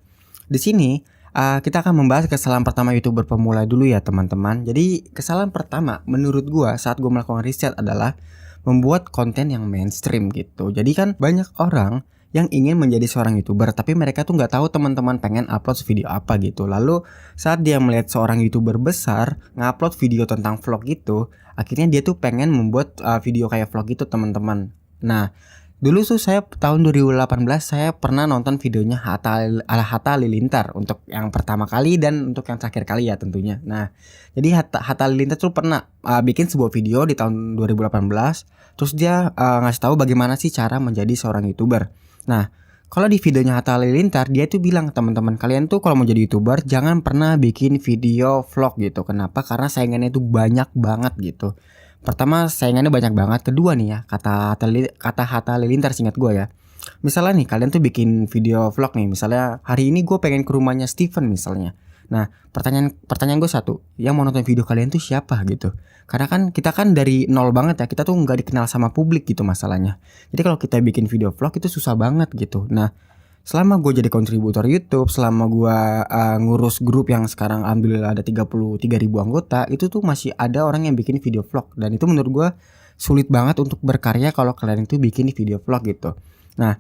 di sini kita akan membahas kesalahan pertama YouTuber pemula dulu ya teman-teman. Jadi kesalahan pertama menurut gua saat gua melakukan riset adalah membuat konten yang mainstream gitu. Jadi kan banyak orang yang ingin menjadi seorang YouTuber, tapi mereka tuh nggak tahu teman-teman pengen upload video apa gitu. Lalu saat dia melihat seorang YouTuber besar ngupload video tentang vlog gitu, akhirnya dia tuh pengen membuat video kayak vlog gitu teman-teman. Nah dulu tuh saya tahun 2018 saya pernah nonton videonya Hatta Halilintar untuk yang pertama kali dan untuk yang terakhir kali ya tentunya. Nah, jadi Hatta Halilintar tuh pernah bikin sebuah video di tahun 2018, terus dia ngasih tahu bagaimana sih cara menjadi seorang YouTuber. Nah, kalau di videonya Hatta Halilintar dia tuh bilang, teman-teman kalian tuh kalau mau jadi YouTuber jangan pernah bikin video vlog gitu. Kenapa? Karena saingannya tuh banyak banget gitu. Pertama saingannya banyak banget, kedua nih ya kata Hatta Halilintar singkat gue ya. Misalnya nih kalian tuh bikin video vlog nih, misalnya hari ini gue pengen ke rumahnya Steven misalnya. Nah, pertanyaan gue satu, yang mau nonton video kalian tuh siapa gitu? Karena kan kita kan dari nol banget ya, kita tuh nggak dikenal sama publik gitu masalahnya. Jadi kalau kita bikin video vlog itu susah banget gitu. Nah, selama gue jadi kontributor YouTube, selama gue ngurus grup yang sekarang alhamdulillah ada 33.000 anggota, itu tuh masih ada orang yang bikin video vlog. Dan itu menurut gue sulit banget untuk berkarya kalau kalian itu bikin video vlog gitu. Nah,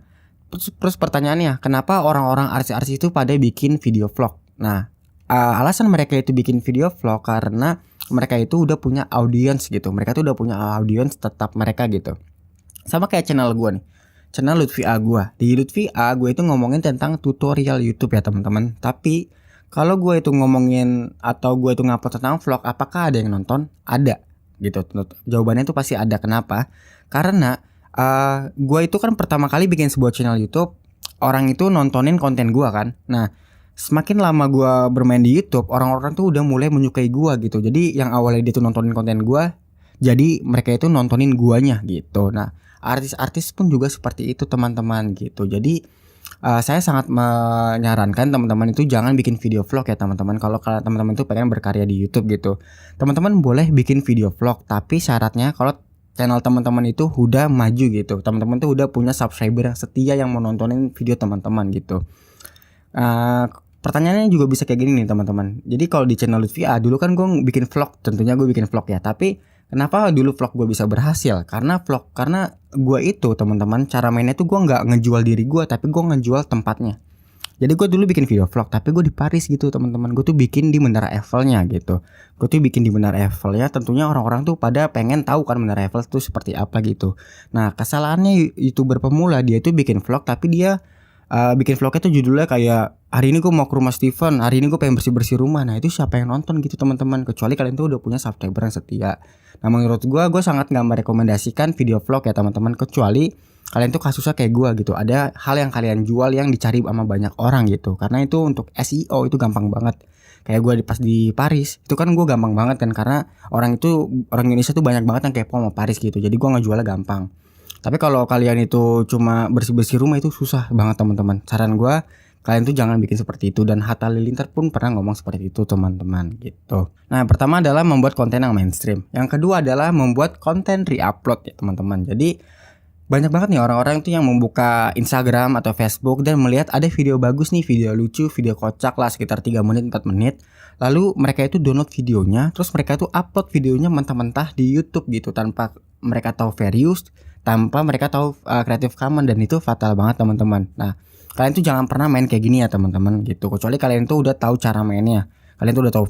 terus pertanyaannya, kenapa orang-orang artis-artis itu pada bikin video vlog? Nah, alasan mereka itu bikin video vlog karena mereka itu udah punya audience gitu. Mereka tuh udah punya audience tetap mereka gitu. Sama kayak channel gue nih, channel Lutfi A gue. Di Lutfi A gue itu ngomongin tentang tutorial YouTube ya teman-teman. Tapi kalau gue itu ngomongin atau gue itu ngupload tentang vlog, apakah ada yang nonton? Ada gitu. Jawabannya itu pasti ada. Kenapa? Karena gue itu kan pertama kali bikin sebuah channel YouTube, orang itu nontonin konten gue kan. Nah, semakin lama gue bermain di YouTube, orang-orang tuh udah mulai menyukai gue gitu. Jadi yang awalnya dia tuh nontonin konten gue, jadi mereka itu nontonin guanya gitu. Nah, artis-artis pun juga seperti itu teman-teman gitu. Jadi saya sangat menyarankan teman-teman itu jangan bikin video vlog ya teman-teman. Kalau teman-teman itu pengen berkarya di YouTube gitu, teman-teman boleh bikin video vlog, tapi syaratnya kalau channel teman-teman itu udah maju gitu. Teman-teman tuh udah punya subscriber yang setia yang mau nontonin video teman-teman gitu. Pertanyaannya juga bisa kayak gini nih teman-teman. Jadi kalau di channel Lutfi A dulu kan gue bikin vlog, tentunya gue bikin vlog ya. Tapi kenapa dulu vlog gue bisa berhasil? Karena gue itu teman-teman, cara mainnya tuh gue nggak ngejual diri gue, tapi gue ngejual tempatnya. Jadi gue dulu bikin video vlog, tapi gue di Paris gitu teman-teman. Gue tuh bikin di Menara Eiffelnya gitu. Gue tuh bikin di Menara Eiffelnya. Tentunya orang-orang tuh pada pengen tahu kan Menara Eiffel tuh seperti apa gitu. Nah, kesalahannya YouTuber pemula, dia itu bikin vlog, tapi dia bikin vlognya tuh judulnya kayak hari ini gue mau ke rumah Steven, hari ini gue pengen bersih-bersih rumah. Nah, itu siapa yang nonton gitu teman-teman, kecuali kalian tuh udah punya subscriber yang setia. Nah, menurut gue sangat gak merekomendasikan video vlog ya teman-teman, kecuali kalian tuh kasusnya kayak gue gitu. Ada hal yang kalian jual yang dicari sama banyak orang gitu. Karena itu untuk SEO itu gampang banget. Kayak gue pas di Paris, itu kan gue gampang banget kan, karena orang Indonesia tuh banyak banget yang kepo sama Paris gitu. Jadi gue ngejualnya gampang. Tapi kalau kalian itu cuma bersih-bersih rumah itu susah banget teman-teman. Saran gue, kalian tuh jangan bikin seperti itu. Dan Hatta Halilintar pun pernah ngomong seperti itu teman-teman gitu. Nah, pertama adalah membuat konten yang mainstream. Yang kedua adalah membuat konten re-upload ya teman-teman. Jadi banyak banget nih orang-orang itu yang membuka Instagram atau Facebook dan melihat ada video bagus nih, video lucu, video kocak lah sekitar 3 menit 4 menit. Lalu mereka itu download videonya, terus mereka tuh upload videonya mentah-mentah di YouTube gitu tanpa mereka tahu fair use, tanpa mereka tahu Creative Commons, dan itu fatal banget teman-teman. Nah, kalian tuh jangan pernah main kayak gini ya teman-teman gitu. Kecuali kalian tuh udah tahu cara mainnya. Kalian tuh udah tahu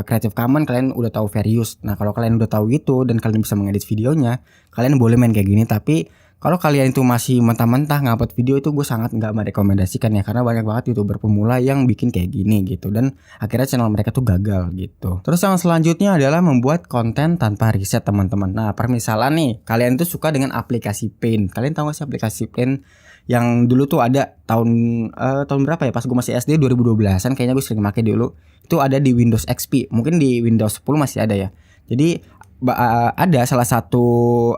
Creative Commons, kalian udah tahu fair use. Nah, kalau kalian udah tahu itu dan kalian bisa mengedit videonya, kalian boleh main kayak gini. Tapi kalau kalian itu masih mentah-mentah ngupload video, itu gue sangat nggak merekomendasikan ya, karena banyak banget YouTuber pemula yang bikin kayak gini gitu, dan akhirnya channel mereka tuh gagal gitu. Terus yang selanjutnya adalah membuat konten tanpa riset teman-teman. Nah, permisalan nih, kalian tuh suka dengan aplikasi Paint. Kalian tahu gak sih aplikasi Paint yang dulu tuh ada tahun berapa ya, pas gue masih SD 2012an kayaknya, gue sering pakai dulu. Itu ada di Windows XP, mungkin di Windows 10 masih ada ya. Jadi ada salah satu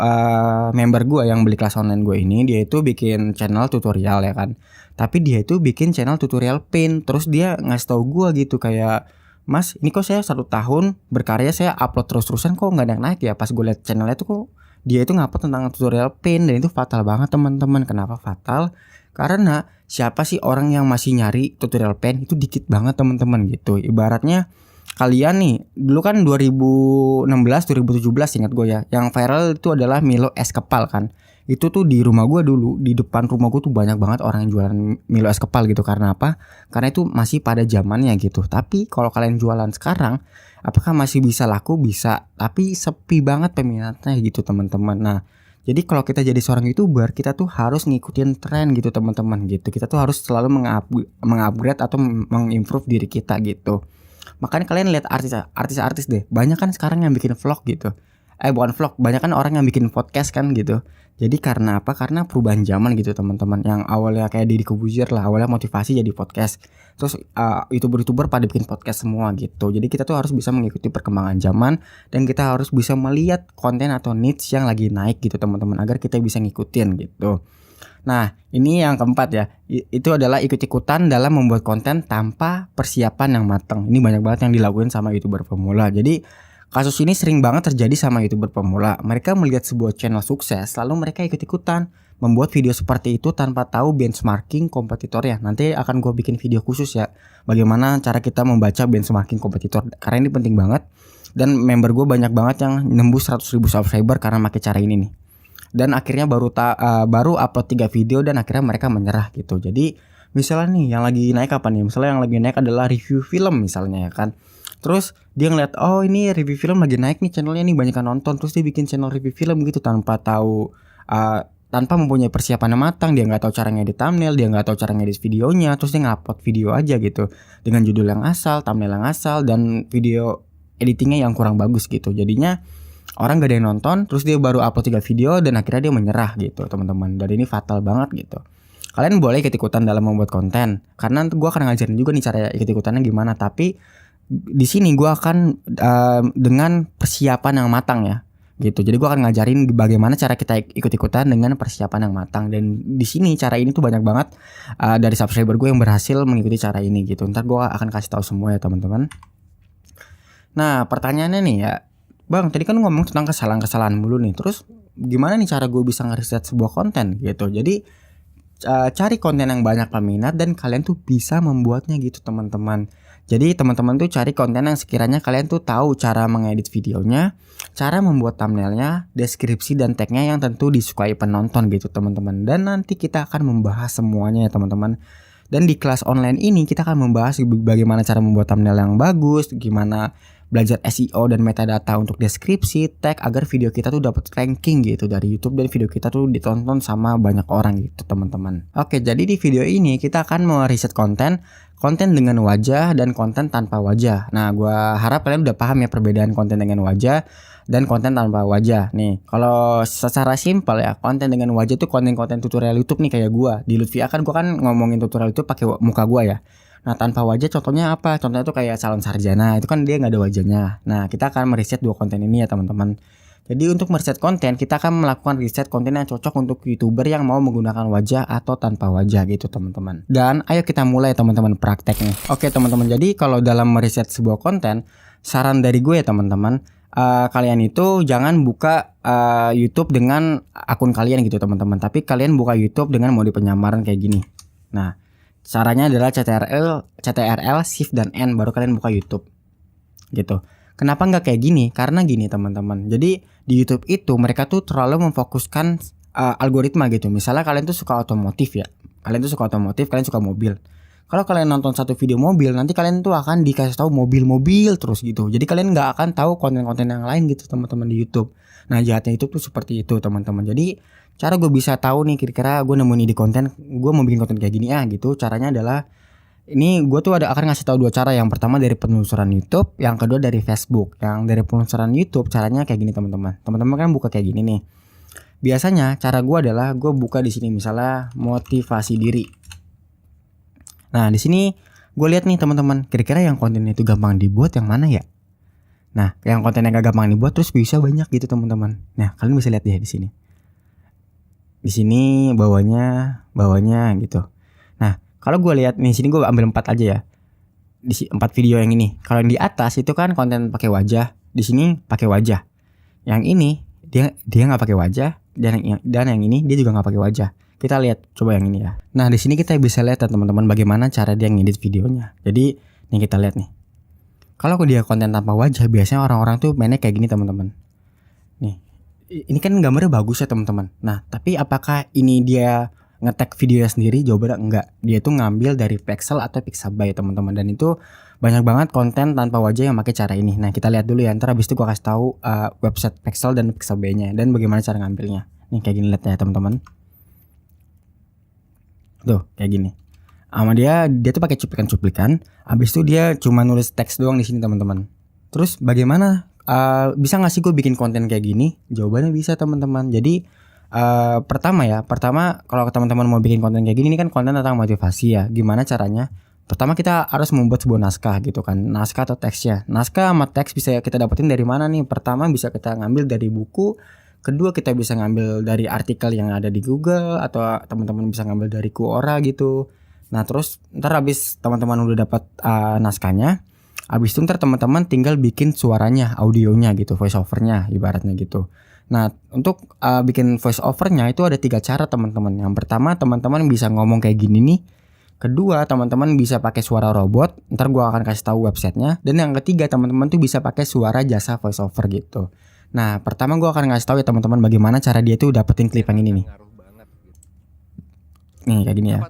member gue yang beli kelas online gue ini, dia itu bikin channel tutorial ya kan. Tapi dia itu bikin channel tutorial Paint. Terus dia ngasih tahu gue gitu kayak, Mas, ini kok saya 1 tahun berkarya, saya upload terus-terusan kok nggak naik ya. Pas gue liat channelnya tuh kok dia itu ngupload tentang tutorial Paint, dan itu fatal banget teman-teman. Kenapa fatal? Karena siapa sih orang yang masih nyari tutorial Paint? Itu dikit banget teman-teman gitu. Ibaratnya kalian nih, dulu kan 2016 2017 ingat gue ya, yang viral itu adalah Milo es kepal kan. Itu tuh di rumah gue dulu, di depan rumah gue tuh banyak banget orang yang jualan Milo es kepal gitu. Karena apa? Karena itu masih pada zamannya gitu. Tapi kalau kalian jualan sekarang, apakah masih bisa laku? Bisa, tapi sepi banget peminatnya gitu teman-teman. Nah, jadi kalau kita jadi seorang YouTuber, kita tuh harus ngikutin tren gitu teman-teman gitu. Kita tuh harus selalu mengupgrade atau mengimprove diri kita gitu. Makanya kalian lihat artis deh, banyak kan sekarang yang bikin vlog gitu. Bukan vlog, banyak kan orang yang bikin podcast kan gitu. Jadi karena apa? Karena perubahan zaman gitu teman-teman. Yang awalnya kayak Deddy Corbuzier lah, awalnya motivasi jadi podcast. Terus YouTuber pada bikin podcast semua gitu. Jadi kita tuh harus bisa mengikuti perkembangan zaman, dan kita harus bisa melihat konten atau niche yang lagi naik gitu teman-teman, agar kita bisa ngikutin gitu. Nah, ini yang keempat ya. Itu adalah ikut-ikutan dalam membuat konten tanpa persiapan yang matang. Ini banyak banget yang dilakuin sama YouTuber pemula. Jadi, kasus ini sering banget terjadi sama YouTuber pemula. Mereka melihat sebuah channel sukses, lalu mereka ikut-ikutan membuat video seperti itu tanpa tahu benchmarking kompetitornya. Nanti akan gue bikin video khusus ya, bagaimana cara kita membaca benchmarking kompetitor. Karena ini penting banget. Dan member gue banyak banget yang nembus 100.000 subscriber karena pakai cara ini nih. Dan akhirnya baru upload 3 video dan akhirnya mereka menyerah gitu. Jadi misalnya nih yang lagi naik apa nih? Misalnya yang lagi naik adalah review film misalnya ya kan. Terus dia ngeliat, oh ini review film lagi naik nih channelnya nih, banyak yang nonton. Terus dia bikin channel review film gitu tanpa tahu tanpa mempunyai persiapan yang matang. Dia nggak tahu cara ngedit thumbnail, dia nggak tahu cara ngedit videonya. Terus dia ngupload video aja gitu dengan judul yang asal, thumbnail yang asal, dan video editingnya yang kurang bagus gitu. Jadinya orang gak ada yang nonton, terus dia baru upload 3 video dan akhirnya dia menyerah gitu teman-teman. Dan ini fatal banget gitu. Kalian boleh ikut-ikutan dalam membuat konten, karena gue akan ngajarin juga nih cara ikut-ikutannya gimana. Tapi di sini gue akan dengan persiapan yang matang ya gitu. Jadi gue akan ngajarin bagaimana cara kita ikut-ikutan dengan persiapan yang matang. Dan di sini cara ini tuh banyak banget dari subscriber gue yang berhasil mengikuti cara ini gitu. Ntar gue akan kasih tahu semua ya teman-teman. Nah pertanyaannya nih ya, Bang, tadi kan ngomong tentang kesalahan-kesalahan mulu nih. Terus gimana nih cara gue bisa ngeriset sebuah konten gitu. Jadi cari konten yang banyak peminat dan kalian tuh bisa membuatnya gitu teman-teman. Jadi teman-teman tuh cari konten yang sekiranya kalian tuh tahu cara mengedit videonya, cara membuat thumbnailnya, deskripsi dan tagnya yang tentu disukai penonton gitu teman-teman. Dan nanti kita akan membahas semuanya ya teman-teman. Dan di kelas online ini kita akan membahas bagaimana cara membuat thumbnail yang bagus, gimana belajar SEO dan metadata untuk deskripsi, tag, agar video kita tuh dapat ranking gitu dari YouTube dan video kita tuh ditonton sama banyak orang gitu teman-teman. Oke, jadi di video ini kita akan meriset konten dengan wajah dan konten tanpa wajah. Nah, gua harap kalian udah paham ya perbedaan konten dengan wajah dan konten tanpa wajah. Nih, kalau secara simpel ya, konten dengan wajah tuh konten-konten tutorial YouTube nih kayak gua. Di Lutfi kan gua kan ngomongin tutorial YouTube pakai muka gua ya. Nah, tanpa wajah contohnya apa? Contohnya tuh kayak calon sarjana, itu kan dia nggak ada wajahnya. Nah, kita akan meriset 2 konten ini ya teman-teman. Jadi untuk meriset konten, kita akan melakukan riset konten yang cocok untuk YouTuber yang mau menggunakan wajah atau tanpa wajah gitu teman-teman. Dan ayo kita mulai teman-teman prakteknya. Oke teman-teman, jadi kalau dalam meriset sebuah konten, saran dari gue ya teman-teman, kalian itu jangan buka YouTube dengan akun kalian gitu teman-teman. Tapi kalian buka YouTube dengan mode penyamaran kayak gini. Nah, caranya adalah CTRL, Shift dan N baru kalian buka YouTube gitu. Kenapa nggak kayak gini? Karena gini teman-teman. Jadi di YouTube itu mereka tuh terlalu memfokuskan algoritma gitu. Misalnya kalian tuh suka otomotif ya. Kalian suka mobil. Kalau kalian nonton satu video mobil, nanti kalian tuh akan dikasih tahu mobil-mobil terus gitu. Jadi kalian nggak akan tahu konten-konten yang lain gitu teman-teman di YouTube. Nah, jahatnya YouTube tuh seperti itu teman-teman. Jadi cara gue bisa tahu nih kira-kira gue nemuin di konten, gue mau bikin konten kayak gini gitu. Caranya adalah ini gue tuh akan ngasih tahu 2 cara. Yang pertama dari penelusuran YouTube, yang kedua dari Facebook. Yang dari penelusuran YouTube caranya kayak gini teman-teman. Teman-teman kan buka kayak gini nih. Biasanya cara gue adalah gue buka di sini misalnya motivasi diri. Nah, di sini gue lihat nih teman-teman, kira-kira yang kontennya itu gampang dibuat yang mana ya? Nah, yang kontennya gak gampang dibuat terus bisa banyak gitu teman-teman. Nah, kalian bisa lihat ya di sini. Di sini bawahnya gitu. Nah, kalau gue lihat nih sini gue ambil 4 aja ya. Di 4 video yang ini. Kalau yang di atas itu kan konten pakai wajah, di sini pakai wajah. Yang ini dia nggak pakai wajah dan yang ini dia juga nggak pakai wajah. Kita lihat coba yang ini ya. Nah, di sini kita bisa lihat teman-teman bagaimana cara dia ngedit videonya. Jadi, nih kita lihat nih. Kalau dia konten tanpa wajah, biasanya orang-orang tuh mainnya kayak gini teman-teman. Nih, ini kan gambarnya bagus ya teman-teman. Nah, tapi apakah ini dia nge-tag videonya sendiri? Jawabannya enggak. Dia tuh ngambil dari Pexel atau Pixabay teman-teman. Dan itu banyak banget konten tanpa wajah yang pakai cara ini. Nah, kita lihat dulu ya. Ntar habis itu gua kasih tahu website Pexel dan Pixabay-nya dan bagaimana cara ngambilnya. Nih kayak gini lihat ya teman-teman. Tuh, kayak gini. Sama dia tuh pakai cuplikan-cuplikan. Habis itu dia cuma nulis teks doang di sini teman-teman. Terus bagaimana bisa nggak sih gue bikin konten kayak gini? Jawabannya bisa teman-teman. Jadi pertama kalau teman-teman mau bikin konten kayak gini, ini kan konten tentang motivasi ya. Gimana caranya? Pertama kita harus membuat sebuah naskah gitu kan. Naskah atau teksnya. Naskah sama teks bisa kita dapetin dari mana nih? Pertama bisa kita ngambil dari buku, Kedua, kita bisa ngambil dari artikel yang ada di Google, atau teman-teman bisa ngambil dari Quora gitu. Nah terus ntar habis teman-teman udah dapat naskahnya, habis itu ntar teman-teman tinggal bikin suaranya, audionya gitu, voice overnya ibaratnya gitu. Nah untuk bikin voice overnya itu ada 3 cara teman-teman. Yang pertama, teman-teman bisa ngomong kayak gini nih. Kedua, teman-teman bisa pakai suara robot. Ntar gua akan kasih tahu websitenya. Dan yang ketiga, teman-teman tuh bisa pakai suara jasa voice over gitu. Nah pertama gue akan ngasih tahu ya teman-teman bagaimana cara dia tuh dapetin klip yang ini nih. Nih kayak gini ya.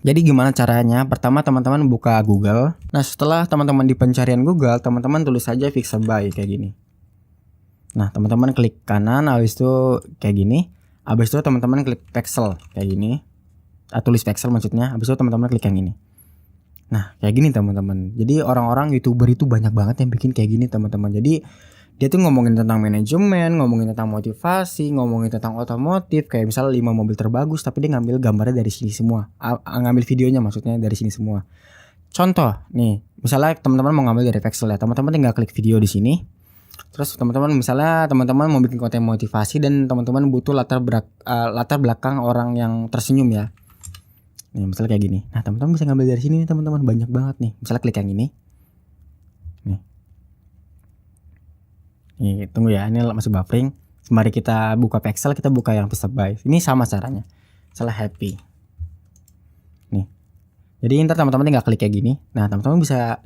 Jadi gimana caranya? Pertama teman-teman buka Google. Nah setelah teman-teman di pencarian Google, teman-teman tulis saja Pixabay kayak gini. Nah teman-teman klik kanan, habis itu kayak gini. Habis itu teman-teman klik Pexel kayak gini. Tulis Pexel maksudnya. Habis itu teman-teman klik yang ini. Nah kayak gini teman-teman. Jadi orang-orang YouTuber itu banyak banget yang bikin kayak gini teman-teman. Jadi dia tuh ngomongin tentang manajemen, ngomongin tentang motivasi, ngomongin tentang otomotif, kayak misalnya 5 mobil terbagus, tapi dia ngambil gambarnya dari sini semua, ngambil videonya maksudnya dari sini semua. Contoh nih, misalnya teman-teman mau ngambil dari Pexel ya, teman-teman tinggal klik video di sini. Terus teman-teman misalnya teman-teman mau bikin konten motivasi dan teman-teman butuh latar belakang orang yang tersenyum ya. Nih misalnya kayak gini. Nah teman-teman bisa ngambil dari sini nih teman-teman, banyak banget nih. Misalnya klik yang ini. Nih, tunggu ya, ini masih buffering. Mari kita buka Pexel, kita buka yang Pixabay. Ini sama caranya. Salah happy. Nih. Jadi ntar teman-teman tinggal klik kayak gini. Nah, teman-teman bisa,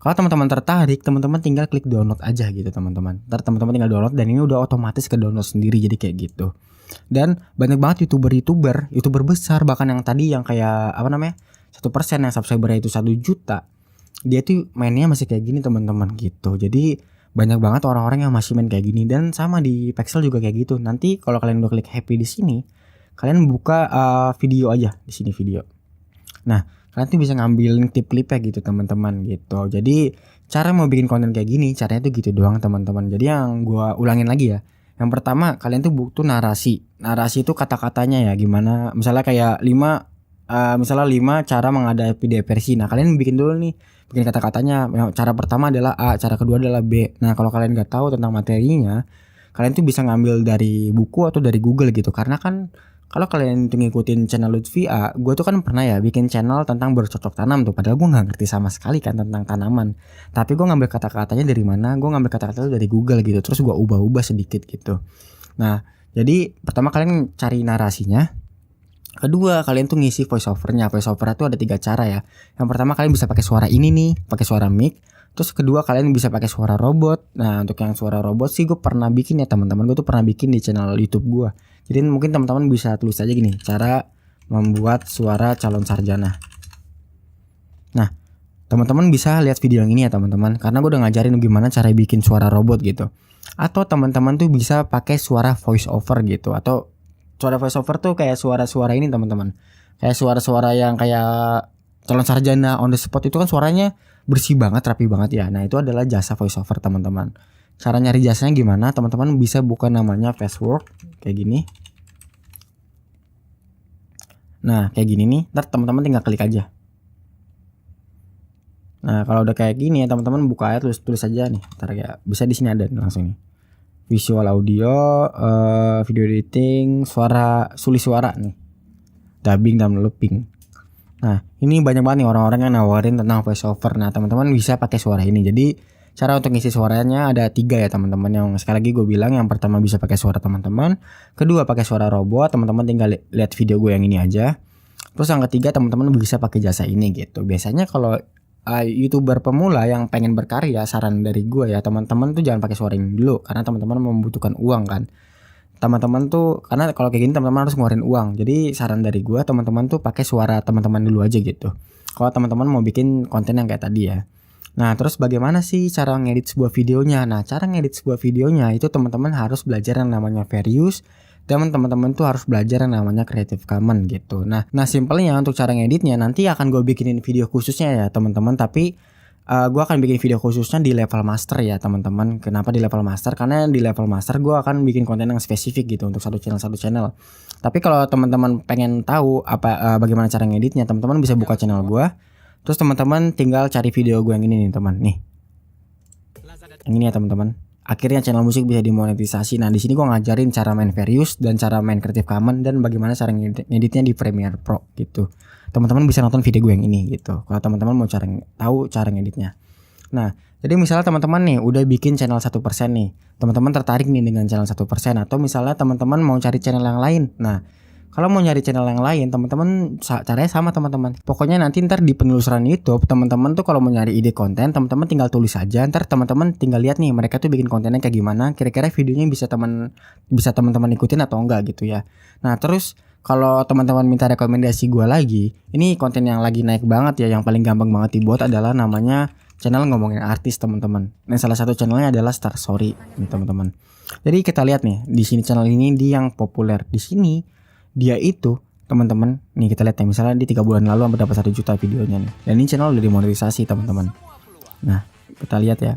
kalau teman-teman tertarik, teman-teman tinggal klik download aja gitu, teman-teman. Ntar teman-teman tinggal download dan ini udah otomatis ke download sendiri, jadi kayak gitu. Dan banyak banget YouTuber besar, bahkan yang tadi yang kayak apa namanya? 1% yang subscribernya itu 1 juta. Dia tuh mainnya masih kayak gini, teman-teman gitu. Jadi banyak banget orang-orang yang masih main kayak gini, dan sama di Pexel juga kayak gitu. Nanti kalau kalian udah klik happy di sini, kalian buka video aja di sini video. Nah, kalian tuh bisa ngambil tip klipnya gitu teman-teman gitu. Jadi cara mau bikin konten kayak gini, caranya tuh gitu doang teman-teman. Jadi yang gua ulangin lagi ya. Yang pertama, kalian tuh butuh narasi. Narasi itu kata-katanya ya gimana. Misalnya kayak 5 cara menghadapi depresi. Nah, kalian bikin dulu nih, bikin kata-katanya. Cara pertama adalah A, cara kedua adalah B. Nah, kalau kalian nggak tahu tentang materinya, kalian tuh bisa ngambil dari buku atau dari Google gitu. Karena kan kalau kalian tuh ngikutin channel Lutfi A, gue tuh kan pernah ya bikin channel tentang bercocok tanam tuh. Padahal gue nggak ngerti sama sekali kan tentang tanaman. Tapi gue ngambil kata-katanya dari mana? Gue ngambil kata-katanya dari Google gitu. Terus gue ubah-ubah sedikit gitu. Nah, jadi pertama kalian cari narasinya. Kedua, kalian tuh ngisi voice overnya. Voice over itu ada 3 cara ya. Yang pertama, kalian bisa pakai suara ini nih, pakai suara mic. Terus kedua, kalian bisa pakai suara robot. Nah, untuk yang suara robot sih gue pernah bikin ya teman-teman. Gue tuh pernah bikin di channel YouTube gue. Jadi mungkin teman-teman bisa tulis aja gini, cara membuat suara calon sarjana. Nah, teman-teman bisa lihat video yang ini ya teman-teman, karena gue udah ngajarin gimana cara bikin suara robot gitu. Atau teman-teman tuh bisa pakai suara voice over gitu, atau suara voice over tuh kayak suara-suara ini teman-teman. Kayak suara-suara yang kayak calon sarjana on the spot itu kan suaranya bersih banget, rapi banget ya. Nah, itu adalah jasa voice over teman-teman. Cara nyari jasanya gimana? Teman-teman bisa buka namanya Fastwork kayak gini. Nah, kayak gini nih. Ntar teman-teman tinggal klik aja. Nah, kalau udah kayak gini ya teman-teman buka aja, tulis aja nih. Ntar ya bisa di sini ada nih, langsung nih. Visual audio, video editing, sulis suara nih, dubbing dan looping. Nah, ini banyak banget nih orang-orang yang nawarin tentang voice over. Nah, teman-teman bisa pakai suara ini. Jadi cara untuk ngisi suaranya ada 3 ya teman-teman. Yang sekali lagi gue bilang, yang pertama bisa pakai suara teman-teman, kedua pakai suara robot. Teman-teman tinggal lihat video gue yang ini aja. Terus yang ketiga teman-teman bisa pakai jasa ini gitu. Biasanya kalau YouTuber pemula yang pengen berkarya, saran dari gue ya teman-teman tuh jangan pakai suara ini dulu, karena teman-teman membutuhkan uang kan. Teman-teman tuh, karena kalau kayak gini teman-teman harus ngeluarin uang. Jadi saran dari gue, teman-teman tuh pakai suara teman-teman dulu aja gitu. Kalau teman-teman mau bikin konten yang kayak tadi ya. Nah, terus bagaimana sih cara ngedit sebuah videonya? Nah, cara ngedit sebuah videonya itu teman-teman harus belajar yang namanya fair use. Dan teman-teman tuh harus belajar yang namanya Creative Commons gitu. Nah simpelnya untuk cara ngeditnya nanti akan gue bikinin video khususnya ya teman-teman. Tapi gue akan bikin video khususnya di level master ya teman-teman. Kenapa di level master? Karena di level master gue akan bikin konten yang spesifik gitu untuk satu channel. Tapi kalau teman-teman pengen tahu bagaimana cara ngeditnya, teman-teman bisa buka channel gue. Terus teman-teman tinggal cari video gue yang ini nih teman. Nih, yang ini ya teman-teman. akhirnya channel musik bisa dimonetisasi. Nah, di sini gua ngajarin cara main Various dan cara main Creative Commons dan bagaimana cara ngeditnya di Premiere Pro gitu. Teman-teman bisa nonton video gue yang ini gitu. Kalau teman-teman mau tahu cara ngeditnya. Nah, jadi misalnya teman-teman nih udah bikin channel 1% nih. Teman-teman tertarik nih dengan channel 1% atau misalnya teman-teman mau cari channel yang lain. Nah, kalau mau nyari channel yang lain, teman-teman caranya sama teman-teman. Pokoknya nanti ntar di penelusuran YouTube, teman-teman tuh kalau mau nyari ide konten, teman-teman tinggal tulis aja. Ntar teman-teman tinggal lihat nih mereka tuh bikin kontennya kayak gimana. Kira-kira videonya bisa teman-teman ikutin atau enggak gitu ya. Nah, terus kalau teman-teman minta rekomendasi gue lagi, ini konten yang lagi naik banget ya, yang paling gampang banget dibuat adalah namanya channel ngomongin artis teman-teman. Nah, salah satu channelnya adalah Star Story nih teman-teman. Jadi kita lihat nih di sini channel ini dia yang populer di sini. Dia itu teman-teman nih kita lihat ya, misalnya di 3 bulan lalu hampir dapat 1 juta videonya nih. Dan ini channel udah dimonetisasi teman-teman. Nah, kita lihat ya.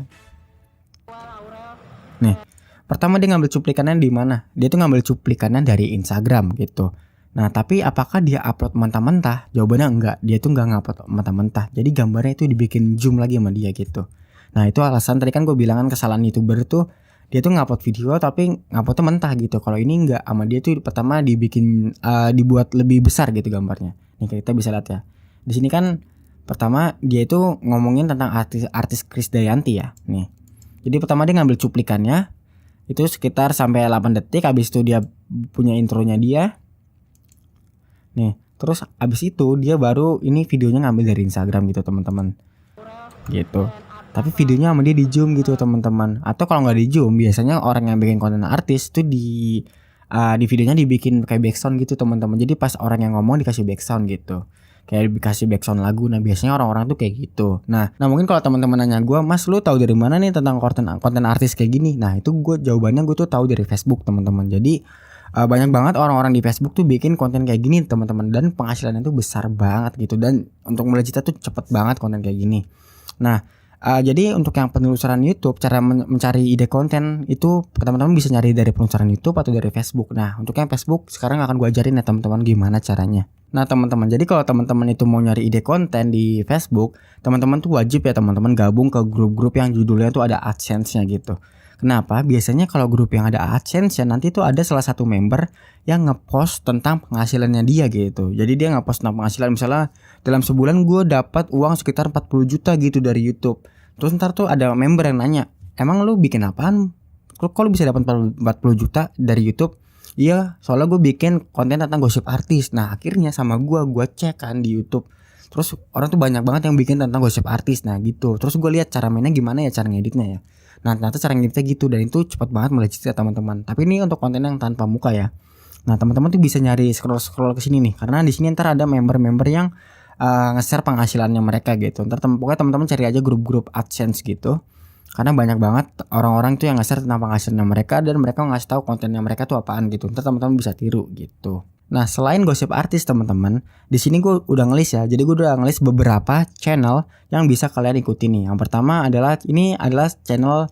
Nih, pertama dia ngambil cuplikannya di mana? Dia tuh ngambil cuplikannya dari Instagram gitu. Nah, tapi apakah dia upload mentah-mentah? Jawabannya enggak. Dia tuh enggak ngupload mentah-mentah. Jadi gambarnya itu dibikin zoom lagi sama dia gitu. Nah, itu alasan tadi kan gue bilang kan kesalahan YouTuber tuh dia tuh ngupload video tapi nguploadnya mentah gitu. Kalau ini enggak, sama dia tuh pertama dibuat lebih besar gitu gambarnya. Nih kita bisa lihat ya. Di sini kan pertama dia itu ngomongin tentang artis Krisdayanti ya. Nih. Jadi pertama dia ngambil cuplikannya itu sekitar sampai 8 detik, habis itu dia punya intronya dia. Nih, terus abis itu dia baru ini videonya ngambil dari Instagram gitu teman-teman. Gitu. Tapi videonya sama dia di zoom gitu teman-teman. Atau kalau nggak di zoom, biasanya orang yang bikin konten artis tuh di videonya dibikin kayak background gitu teman-teman. Jadi pas orang yang ngomong dikasih background gitu. Kayak dikasih background lagu. Nah biasanya orang-orang tuh kayak gitu. Nah mungkin kalau teman-teman nanya gue, Mas lu tahu dari mana nih tentang konten artis kayak gini? Nah itu jawabannya gue tuh tahu dari Facebook teman-teman. Jadi banyak banget orang-orang di Facebook tuh bikin konten kayak gini teman-teman, dan penghasilannya tuh besar banget gitu, dan untuk melejitnya tuh cepet banget konten kayak gini. Nah jadi untuk yang penelusuran YouTube, cara mencari ide konten itu teman-teman bisa nyari dari penelusuran YouTube atau dari Facebook. Nah untuk yang Facebook sekarang akan gue ajarin ya teman-teman gimana caranya. Nah teman-teman, jadi kalau teman-teman itu mau nyari ide konten di Facebook, teman-teman tuh wajib ya teman-teman gabung ke grup-grup yang judulnya tuh ada AdSense-nya gitu. Kenapa? Biasanya kalau grup yang ada AdSense ya nanti tuh ada salah satu member yang ngepost tentang penghasilannya dia gitu. Jadi dia ngepost tentang penghasilan, misalnya dalam sebulan gue dapat uang sekitar 40 juta gitu dari YouTube. Terus ntar tuh ada member yang nanya, emang lu bikin apaan? Kok lu bisa dapat 40 juta dari YouTube? Iya, soalnya gue bikin konten tentang gosip artis. Nah akhirnya sama gue cek kan di YouTube. Terus orang tuh banyak banget yang bikin tentang gosip artis. Nah gitu. Terus gue lihat cara mainnya gimana ya, cara ngeditnya ya. Nah ternyata cara ngeditnya gitu, dan itu cepat banget melejit ya teman-teman. Tapi ini untuk konten yang tanpa muka ya. Nah teman-teman tuh bisa nyari scroll ke sini nih, karena di sini ntar ada member-member yang nge-share penghasilannya mereka gitu. Ntar pokoknya teman-teman cari aja grup-grup AdSense gitu. Karena banyak banget orang-orang tuh yang nge-share tentang penghasilan mereka, dan mereka ngasih tahu kontennya mereka tuh apaan gitu. Ntar teman-teman bisa tiru gitu. Nah selain gosip artis teman-teman, di sini gue udah ngelis ya. Jadi gue udah ngelis beberapa channel yang bisa kalian ikuti nih. Yang pertama adalah channel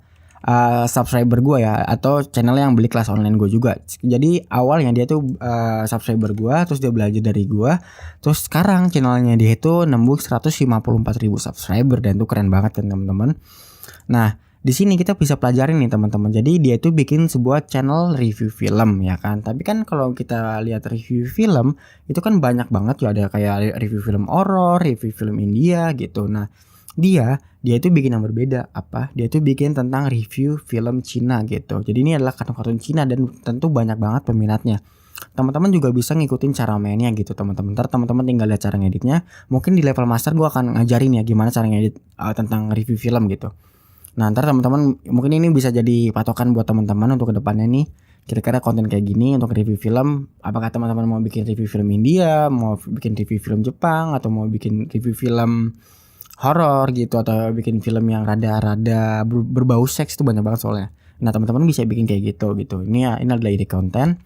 subscriber gue ya, atau channel yang beli kelas online gue juga. Jadi awalnya dia tuh subscriber gue, terus dia belajar dari gue, terus sekarang channelnya dia itu nembus 154.000 subscriber, dan itu keren banget kan teman-teman. Nah di sini kita bisa pelajarin nih teman-teman. Jadi dia tuh bikin sebuah channel review film ya kan. Tapi kan kalau kita lihat review film itu kan banyak banget ya, ada kayak review film horor, review film India gitu. Nah dia itu bikin yang berbeda. Apa? Dia tuh bikin tentang review film Cina gitu. Jadi ini adalah kartun-kartun Cina, dan tentu banyak banget peminatnya. Teman-teman juga bisa ngikutin cara mainnya gitu teman-teman. Ntar teman-teman tinggal lihat cara ngeditnya. Mungkin di level master gue akan ngajarin ya gimana cara ngedit tentang review film gitu. Nah ntar teman-teman mungkin ini bisa jadi patokan buat teman-teman untuk kedepannya nih. Kira-kira konten kayak gini untuk review film, apakah teman-teman mau bikin review film India, mau bikin review film Jepang, atau mau bikin review film horor gitu, atau bikin film yang rada-rada berbau seks, itu banyak banget soalnya. Nah teman-teman bisa bikin kayak gitu. Ini adalah ide konten.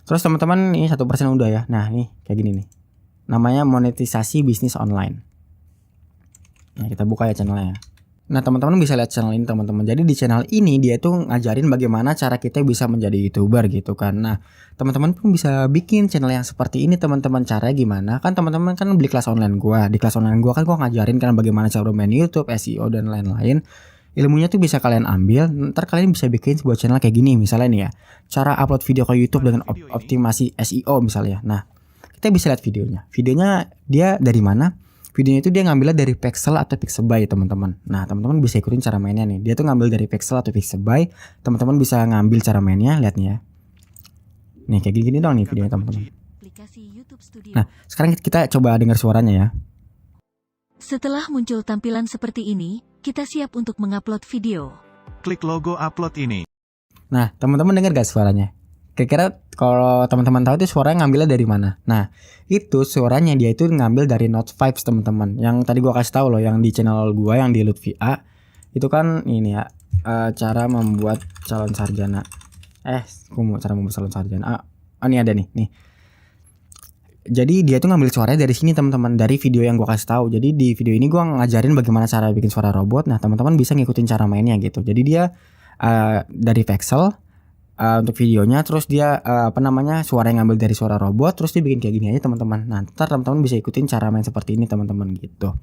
Terus teman-teman ini 1% udah ya. Nah nih kayak gini nih. Namanya monetisasi bisnis online. Nah kita buka ya channelnya. Nah teman-teman bisa lihat channel ini teman-teman. Jadi di channel ini dia tuh ngajarin bagaimana cara kita bisa menjadi YouTuber gitu kan. Nah teman-teman pun bisa bikin channel yang seperti ini teman-teman. Caranya gimana? Kan teman-teman kan beli kelas online gua. Di kelas online gua kan gua ngajarin kan bagaimana cara main YouTube, SEO dan lain-lain. ilmunya tuh bisa kalian ambil, ntar kalian bisa bikin sebuah channel kayak gini misalnya nih ya. Cara upload video ke YouTube dengan optimasi SEO misalnya. Nah, kita bisa lihat videonya. Videonya dia dari mana? Videonya itu dia ngambilnya dari Pexel atau Pixabay teman-teman. Nah, teman-teman bisa ikutin cara mainnya nih. Dia tuh ngambil dari Pexel atau Pixabay. Teman-teman bisa ngambil cara mainnya, lihat nih ya. Nih kayak gini-gini dong nih videonya teman-teman. Nah, sekarang kita coba dengar suaranya ya. Setelah muncul tampilan seperti ini, kita siap untuk mengupload video. Klik logo upload ini. Nah, teman-teman dengar gak suaranya? Kira-kira kalau teman-teman tahu itu suaranya ngambilnya dari mana? Nah, itu suaranya dia itu ngambil dari Note 5 teman-teman. Yang tadi gua kasih tahu loh, yang di channel gua yang di Lutfi A. Itu kan ini ya, cara membuat calon sarjana. Cara membuat calon sarjana. Ini ada nih. Jadi dia tuh ngambil suaranya dari sini teman-teman, dari video yang gua kasih tahu. Jadi di video ini gua ngajarin bagaimana cara bikin suara robot. Nah, teman-teman bisa ngikutin cara mainnya gitu. Jadi dia dari Pexel untuk videonya, terus dia suara yang ngambil dari suara robot, terus dia bikin kayak gini aja teman-teman. Nah, ntar teman-teman bisa ikutin cara main seperti ini teman-teman gitu.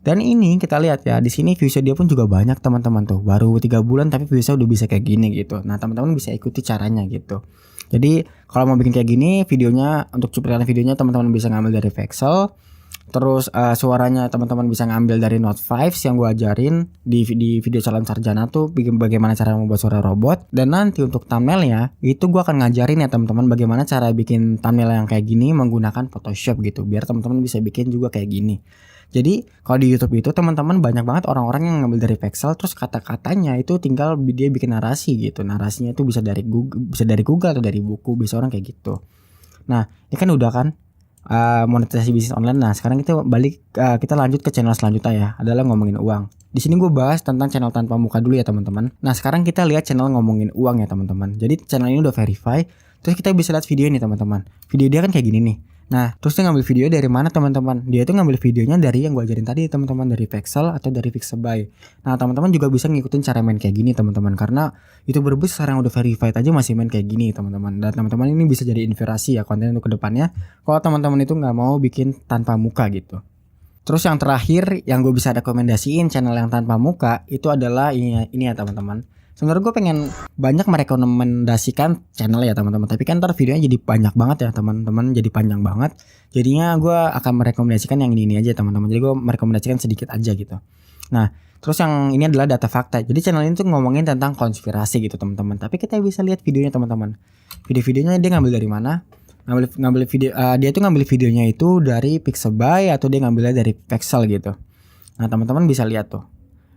Dan ini kita lihat ya, di sini viewsnya dia pun juga banyak teman-teman tuh. Baru 3 bulan tapi viewsnya udah bisa kayak gini gitu. Nah, teman-teman bisa ikuti caranya gitu. Jadi kalau mau bikin kayak gini, videonya untuk cuplikan videonya teman-teman bisa ngambil dari Pexel. Terus suaranya teman-teman bisa ngambil dari Note 5 yang gue ajarin di video calon sarjana tuh bikin bagaimana cara membuat suara robot. Dan nanti untuk thumbnailnya itu gue akan ngajarin ya teman-teman bagaimana cara bikin thumbnail yang kayak gini menggunakan Photoshop gitu, biar teman-teman bisa bikin juga kayak gini. Jadi kalau di YouTube itu teman-teman banyak banget orang-orang yang ngambil dari Pexel, terus kata-katanya itu tinggal dia bikin narasi gitu. Narasinya itu bisa dari Google atau dari buku, bisa orang kayak gitu. Nah, ini kan udah kan monetisasi bisnis online. Nah, sekarang kita kita lanjut ke channel selanjutnya ya, adalah ngomongin uang. Di sini gue bahas tentang channel tanpa muka dulu ya teman-teman. Nah, sekarang kita lihat channel ngomongin uang ya teman-teman. Jadi channel ini udah verify. Terus kita bisa lihat video ini teman-teman. Video dia kan kayak gini nih. Nah, terus dia ngambil video dari mana teman-teman? Dia itu ngambil videonya dari yang gue ajarin tadi teman-teman, dari Pexel atau dari Pixabay. Nah, teman-teman juga bisa ngikutin cara main kayak gini teman-teman, karena YouTuber besar yang udah verified aja masih main kayak gini teman-teman. Dan teman-teman ini bisa jadi inspirasi ya konten untuk kedepannya. Kalau teman-teman itu nggak mau bikin tanpa muka gitu. Terus yang terakhir yang gue bisa rekomendasiin channel yang tanpa muka itu adalah ini ya teman-teman. Sebenarnya gue pengen banyak merekomendasikan channel ya teman-teman, tapi kan ntar videonya jadi banyak banget ya teman-teman, jadi panjang banget. Jadinya gue akan merekomendasikan yang ini aja teman-teman. Jadi gue merekomendasikan sedikit aja gitu. Nah, terus yang ini adalah data fakta. Jadi channel ini tuh ngomongin tentang konspirasi gitu teman-teman. Tapi kita bisa lihat videonya teman-teman. Video-videonya dia ngambil dari mana? Ngambil video dia tuh ngambil videonya itu dari Pixabay atau dia ngambilnya dari Pexel gitu. Nah, teman-teman bisa lihat tuh.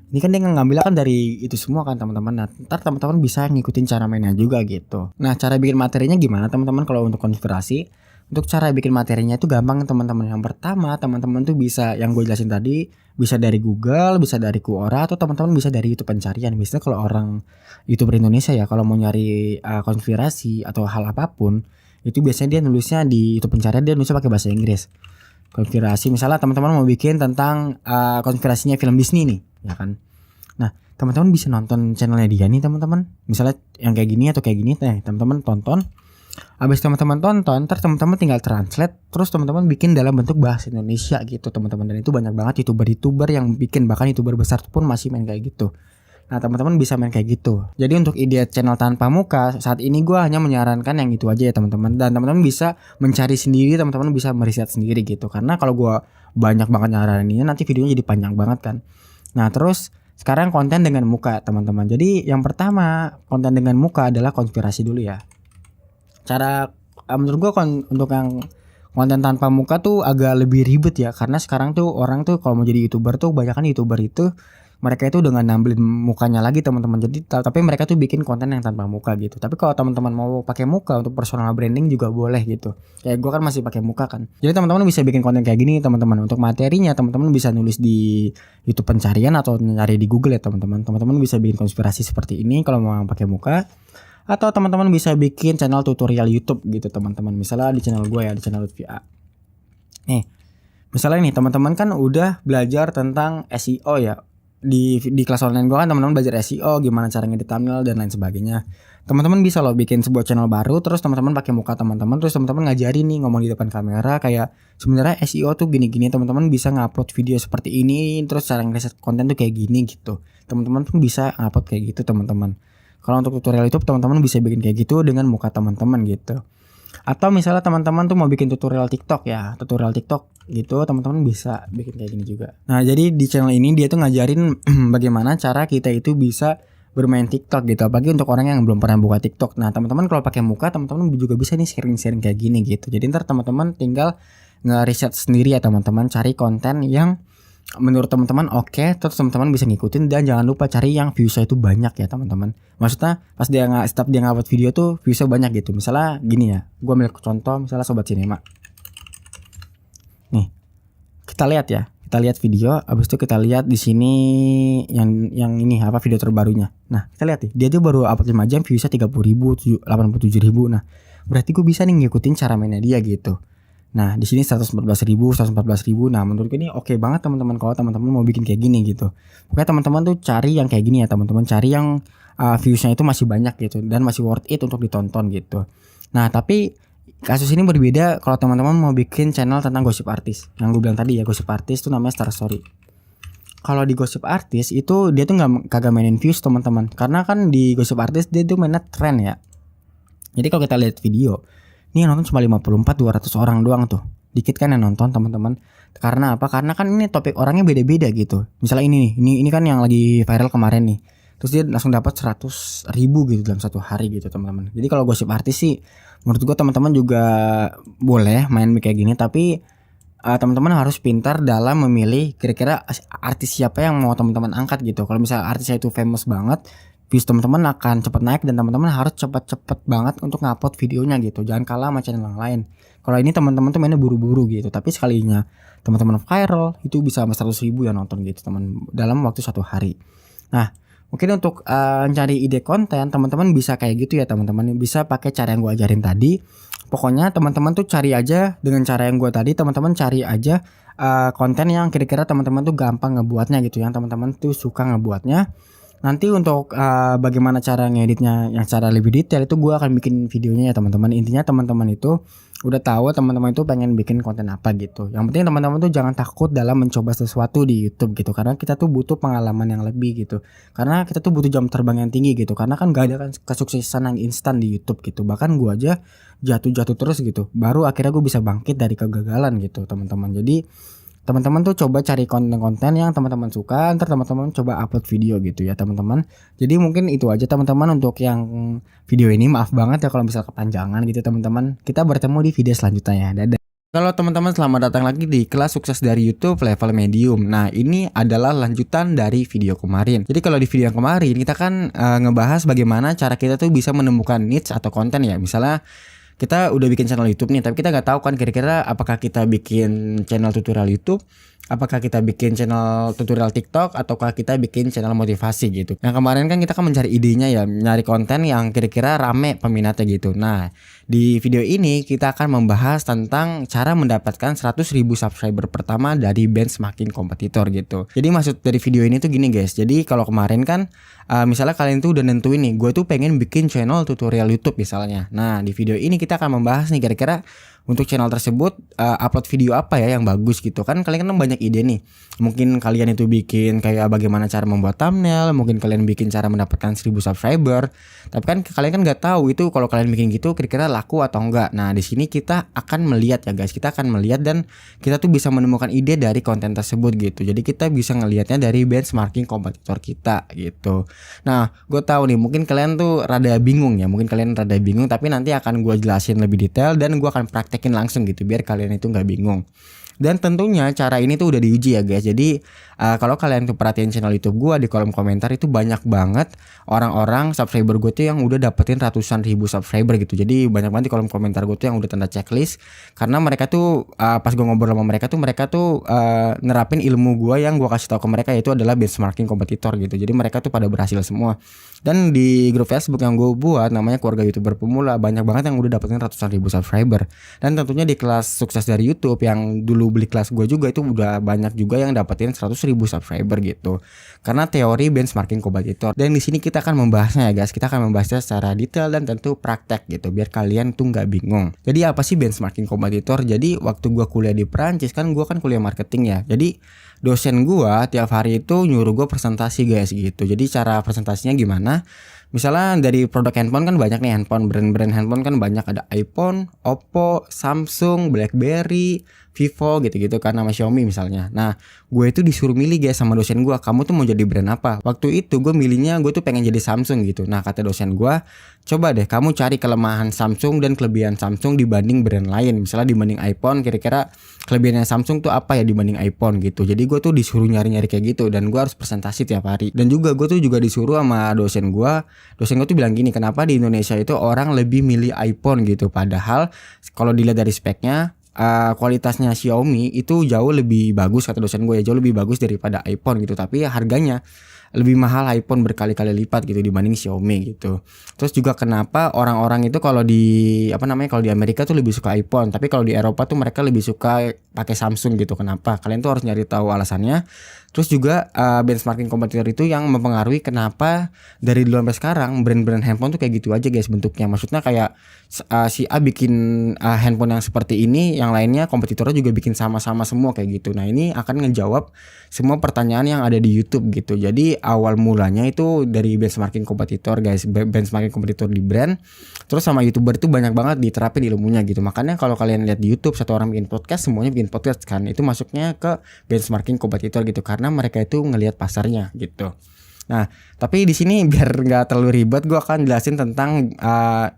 Ini kan dia ngambilnya kan dari itu semua kan teman-teman. Nah, ntar teman-teman bisa ngikutin cara mainnya juga gitu. Nah, cara bikin materinya gimana teman-teman kalau untuk konspirasi? Untuk cara bikin materinya itu gampang teman-teman. Yang pertama, teman-teman tuh bisa yang gue jelasin tadi, bisa dari Google, bisa dari Quora, atau teman-teman bisa dari YouTube pencarian. Biasanya kalau orang YouTuber Indonesia ya, kalau mau nyari konspirasi atau hal apapun, itu biasanya dia nulisnya di YouTube pencarian, dia nulisnya pakai bahasa Inggris. Konspirasi, misalnya teman-teman mau bikin tentang konspirasinya film Disney nih, ya kan? Nah, teman-teman bisa nonton channelnya dia nih teman-teman. Misalnya yang kayak gini atau kayak gini, teman-teman tonton. Habis teman-teman tonton, ntar teman-teman tinggal translate, terus teman-teman bikin dalam bentuk bahasa Indonesia gitu teman-teman. Dan itu banyak banget youtuber yang bikin, bahkan youtuber besar pun masih main kayak gitu. Nah, teman-teman bisa main kayak gitu. Jadi untuk ide channel tanpa muka saat ini gue hanya menyarankan yang itu aja ya teman-teman. Dan teman-teman bisa mencari sendiri, teman-teman bisa meriset sendiri gitu. Karena kalau gue banyak banget nyaraninnya nanti videonya jadi panjang banget kan. Nah, terus sekarang konten dengan muka teman-teman. Jadi yang pertama konten dengan muka adalah konspirasi dulu ya. Cara menurut gue untuk yang konten tanpa muka tuh agak lebih ribet ya, karena sekarang tuh orang tuh kalau mau jadi YouTuber tuh kebanyakan YouTuber itu mereka itu dengan nampilin mukanya lagi teman-teman. Jadi tapi mereka tuh bikin konten yang tanpa muka gitu. Tapi kalau teman-teman mau pakai muka untuk personal branding juga boleh gitu. Kayak gue kan masih pakai muka kan. Jadi teman-teman bisa bikin konten kayak gini teman-teman. Untuk materinya teman-teman bisa nulis di YouTube pencarian atau nyari di Google ya teman-teman. Teman-teman bisa bikin konspirasi seperti ini kalau mau pakai muka. Atau teman-teman bisa bikin channel tutorial YouTube gitu teman-teman. Misalnya di channel gue ya, di channel Lutfi A. Nih, misalnya nih teman-teman kan udah belajar tentang SEO ya. di kelas online gue kan teman-teman belajar SEO, gimana cara ngedit thumbnail dan lain sebagainya. Teman-teman bisa loh bikin sebuah channel baru, terus teman-teman pakai muka teman-teman, terus teman-teman ngajarin nih ngomong di depan kamera kayak sebenarnya SEO tuh gini-gini, teman-teman bisa ngupload video seperti ini, terus cara ngeset konten tuh kayak gini gitu. Teman-teman pun bisa ngupload kayak gitu teman-teman. Kalau untuk tutorial YouTube teman-teman bisa bikin kayak gitu dengan muka teman-teman gitu. Atau misalnya teman-teman tuh mau bikin tutorial TikTok ya, tutorial TikTok gitu, teman-teman bisa bikin kayak gini juga. Nah, jadi di channel ini dia tuh ngajarin bagaimana cara kita itu bisa bermain TikTok gitu, apalagi untuk orang yang belum pernah buka TikTok. Nah, teman-teman kalau pakai muka, teman-teman juga bisa nih sharing-sharing kayak gini gitu. Jadi ntar teman-teman tinggal nge-research sendiri ya teman-teman, cari konten yang menurut teman-teman oke, terus teman-teman bisa ngikutin, dan jangan lupa cari yang viewsnya itu banyak ya teman-teman. Maksudnya pas dia ngupload video tuh viewsnya banyak gitu. Misalnya gini ya, gue ambil contoh misalnya Sobat Cinema. Nih, kita lihat video, abis itu kita lihat di sini yang ini apa video terbarunya. Nah, kita lihat nih, dia tuh baru upload 5 jam viewsnya 30.000, 87.000. Nah, berarti gue bisa nih ngikutin cara mainnya dia gitu. Nah, di sini 114.000. Nah, menurut gue ini oke banget teman-teman kalau teman-teman mau bikin kayak gini gitu. Pokoknya teman-teman tuh cari yang kayak gini ya teman-teman, cari yang viewsnya itu masih banyak gitu dan masih worth it untuk ditonton gitu. Nah, tapi kasus ini berbeda kalau teman-teman mau bikin channel tentang gosip artis. Yang gue bilang tadi ya, gosip artis itu namanya Star Story. Kalau di gosip artis itu dia tuh kagak mainin views teman-teman, karena kan di gosip artis dia tuh mainnya tren ya. Jadi kalau kita lihat video, ini yang nonton cuma 200 orang doang tuh. Dikit kan yang nonton teman-teman. Karena apa? Karena kan ini topik orangnya beda-beda gitu. Misalnya ini kan yang lagi viral kemarin nih. Terus dia langsung dapat 100.000 gitu dalam satu hari gitu teman-teman. Jadi kalau gosip artis sih menurut gua teman-teman juga boleh main kayak gini, tapi teman-teman harus pintar dalam memilih kira-kira artis siapa yang mau teman-teman angkat gitu. Kalau misalnya artisnya itu famous banget, views teman-teman akan cepat naik dan teman-teman harus cepat-cepat banget untuk ngupload videonya gitu. Jangan kalah sama channel yang lain. Kalau ini teman-teman tuh mainnya buru-buru gitu, tapi sekalinya teman-teman viral itu bisa sampai 100.000 yang nonton gitu teman dalam waktu 1 hari. Nah, mungkin untuk cari ide konten teman-teman bisa kayak gitu ya teman-teman. Bisa pakai cara yang gue ajarin tadi. Pokoknya teman-teman tuh cari aja dengan cara yang gue tadi. Teman-teman cari aja konten yang kira-kira teman-teman tuh gampang ngebuatnya gitu, yang teman-teman tuh suka ngebuatnya. Nanti untuk bagaimana cara ngeditnya yang secara lebih detail itu gue akan bikin videonya ya teman-teman. Intinya teman-teman itu udah tahu teman-teman itu pengen bikin konten apa gitu. Yang penting teman-teman tuh jangan takut dalam mencoba sesuatu di YouTube gitu, karena kita tuh butuh pengalaman yang lebih gitu. Karena kita tuh butuh jam terbang yang tinggi gitu. Karena kan gak ada kan kesuksesan yang instan di YouTube gitu. Bahkan gue aja jatuh-jatuh terus gitu. Baru akhirnya gue bisa bangkit dari kegagalan gitu teman-teman. Jadi teman-teman tuh coba cari konten-konten yang teman-teman suka, ntar teman-teman coba upload video gitu ya teman-teman. Jadi mungkin itu aja teman-teman untuk yang video ini. Maaf banget ya kalau misal kepanjangan gitu teman-teman. Kita bertemu di video selanjutnya ya. Dadah. Kalau teman-teman selamat datang lagi di kelas sukses dari YouTube level medium. Nah, ini adalah lanjutan dari video kemarin. Jadi kalau di video yang kemarin kita kan ngebahas bagaimana cara kita tuh bisa menemukan niche atau konten ya. Misalnya kita udah bikin channel YouTube nih, tapi kita nggak tahu kan kira-kira apakah kita bikin channel tutorial YouTube, apakah kita bikin channel tutorial TikTok, ataukah kita bikin channel motivasi gitu. Yang kemarin kan kita kan mencari idenya ya, nyari konten yang kira-kira rame peminatnya gitu. Nah, di video ini kita akan membahas tentang cara mendapatkan 100.000 subscriber pertama dari benchmarking kompetitor gitu. Jadi maksud dari video ini tuh gini guys. Jadi kalau kemarin kan misalnya kalian tuh udah nentuin nih, gue tuh pengen bikin channel tutorial YouTube misalnya. Nah, di video ini kita akan membahas nih kira-kira untuk channel tersebut upload video apa ya yang bagus gitu kan. Kalian kan banyak ide nih. Mungkin kalian itu bikin kayak bagaimana cara membuat thumbnail, mungkin kalian bikin cara mendapatkan 1.000 subscriber. Tapi kan kalian kan nggak tahu itu kalau kalian bikin gitu kira-kira laku atau enggak. Nah, di sini kita akan melihat ya guys. Kita akan melihat dan kita tuh bisa menemukan ide dari konten tersebut gitu. Jadi kita bisa ngelihatnya dari benchmarking kompetitor kita gitu. Nah, gue tahu nih mungkin kalian tuh rada bingung ya. Mungkin kalian rada bingung, tapi nanti akan gue jelasin lebih detail dan gue akan praktekin langsung gitu biar kalian itu nggak bingung. Dan tentunya cara ini tuh udah diuji ya guys. Jadi kalau kalian tuh perhatiin channel YouTube gue, di kolom komentar itu banyak banget orang-orang subscriber gue tuh yang udah dapetin ratusan ribu subscriber gitu. Jadi banyak banget di kolom komentar gue tuh yang udah tanda checklist. Karena mereka tuh pas gue ngobrol sama mereka tuh nerapin ilmu gue yang gue kasih tahu ke mereka, yaitu adalah benchmarking kompetitor gitu. Jadi mereka tuh pada berhasil semua. Dan di grup Facebook yang gue buat namanya Keluarga YouTuber Pemula, banyak banget yang udah dapetin ratusan ribu subscriber. Dan tentunya di kelas sukses dari YouTube yang dulu lu beli kelas gue juga itu udah banyak juga yang dapetin 100.000 subscriber gitu. Karena teori benchmarking kompetitor. Dan di sini kita akan membahasnya ya guys. Kita akan membahasnya secara detail dan tentu praktek gitu biar kalian tuh nggak bingung. Jadi apa sih benchmarking kompetitor? Jadi waktu gue kuliah di Perancis kan gue kan kuliah marketing ya. Jadi dosen gue tiap hari itu nyuruh gue presentasi guys gitu. Jadi cara presentasinya gimana? Misalnya dari produk handphone kan banyak nih brand-brand handphone kan banyak, ada iPhone, Oppo, Samsung, BlackBerry, Vivo gitu-gitu kan, nama Xiaomi misalnya. Nah, gue itu disuruh milih guys sama dosen gue, kamu tuh mau jadi brand apa? Waktu itu gue milihnya gue tuh pengen jadi Samsung gitu. Nah, kata dosen gue, coba deh kamu cari kelemahan Samsung dan kelebihan Samsung dibanding brand lain. Misalnya dibanding iPhone, kira-kira kelebihannya Samsung tuh apa ya dibanding iPhone gitu. Jadi gue tuh disuruh nyari-nyari kayak gitu dan gue harus presentasi tiap hari. Dan juga gue tuh juga disuruh sama dosen gue tuh bilang gini, kenapa di Indonesia itu orang lebih milih iPhone gitu, padahal kalau dilihat dari speknya kualitasnya Xiaomi itu jauh lebih bagus, kata dosen gue ya, jauh lebih bagus daripada iPhone gitu, tapi harganya lebih mahal iPhone berkali-kali lipat gitu dibanding Xiaomi gitu. Terus juga kenapa orang-orang itu kalau di kalau di Amerika tuh lebih suka iPhone, tapi kalau di Eropa tuh mereka lebih suka pakai Samsung gitu. Kenapa? Kalian tuh harus nyari tahu alasannya. Terus juga benchmarking kompetitor itu yang mempengaruhi kenapa dari dulu sampai sekarang brand-brand handphone tuh kayak gitu aja guys bentuknya. Maksudnya kayak si A bikin handphone yang seperti ini, yang lainnya kompetitornya juga bikin sama-sama semua kayak gitu. Nah, ini akan ngejawab semua pertanyaan yang ada di YouTube gitu. Jadi awal mulanya itu dari benchmarking kompetitor guys, benchmarking kompetitor di brand. Terus sama YouTuber itu banyak banget diterapin ilmunya gitu. Makanya kalau kalian lihat di YouTube satu orang bikin podcast, semuanya bikin podcast kan. Itu masuknya ke benchmarking kompetitor gitu karena mereka itu ngelihat pasarnya gitu. Nah, tapi di sini biar nggak terlalu ribet, gue akan jelasin tentang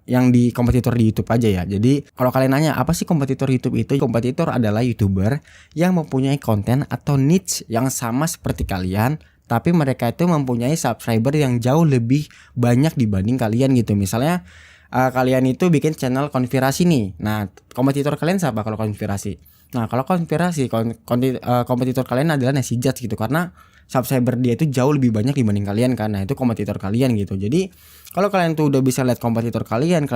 yang di kompetitor di YouTube aja ya. Jadi kalau kalian nanya apa sih kompetitor YouTube itu? Kompetitor adalah YouTuber yang mempunyai konten atau niche yang sama seperti kalian, tapi mereka itu mempunyai subscriber yang jauh lebih banyak dibanding kalian gitu. Misalnya kalian itu bikin channel konspirasi nih. Nah, kompetitor kalian siapa kalau konspirasi? Nah, kalau konspirasi kompetitor kalian adalah Nasi Judge gitu, karena subscriber dia itu jauh lebih banyak dibanding kalian kan. Nah, itu kompetitor kalian gitu. Jadi kalau kalian tuh udah bisa lihat kompetitor kalian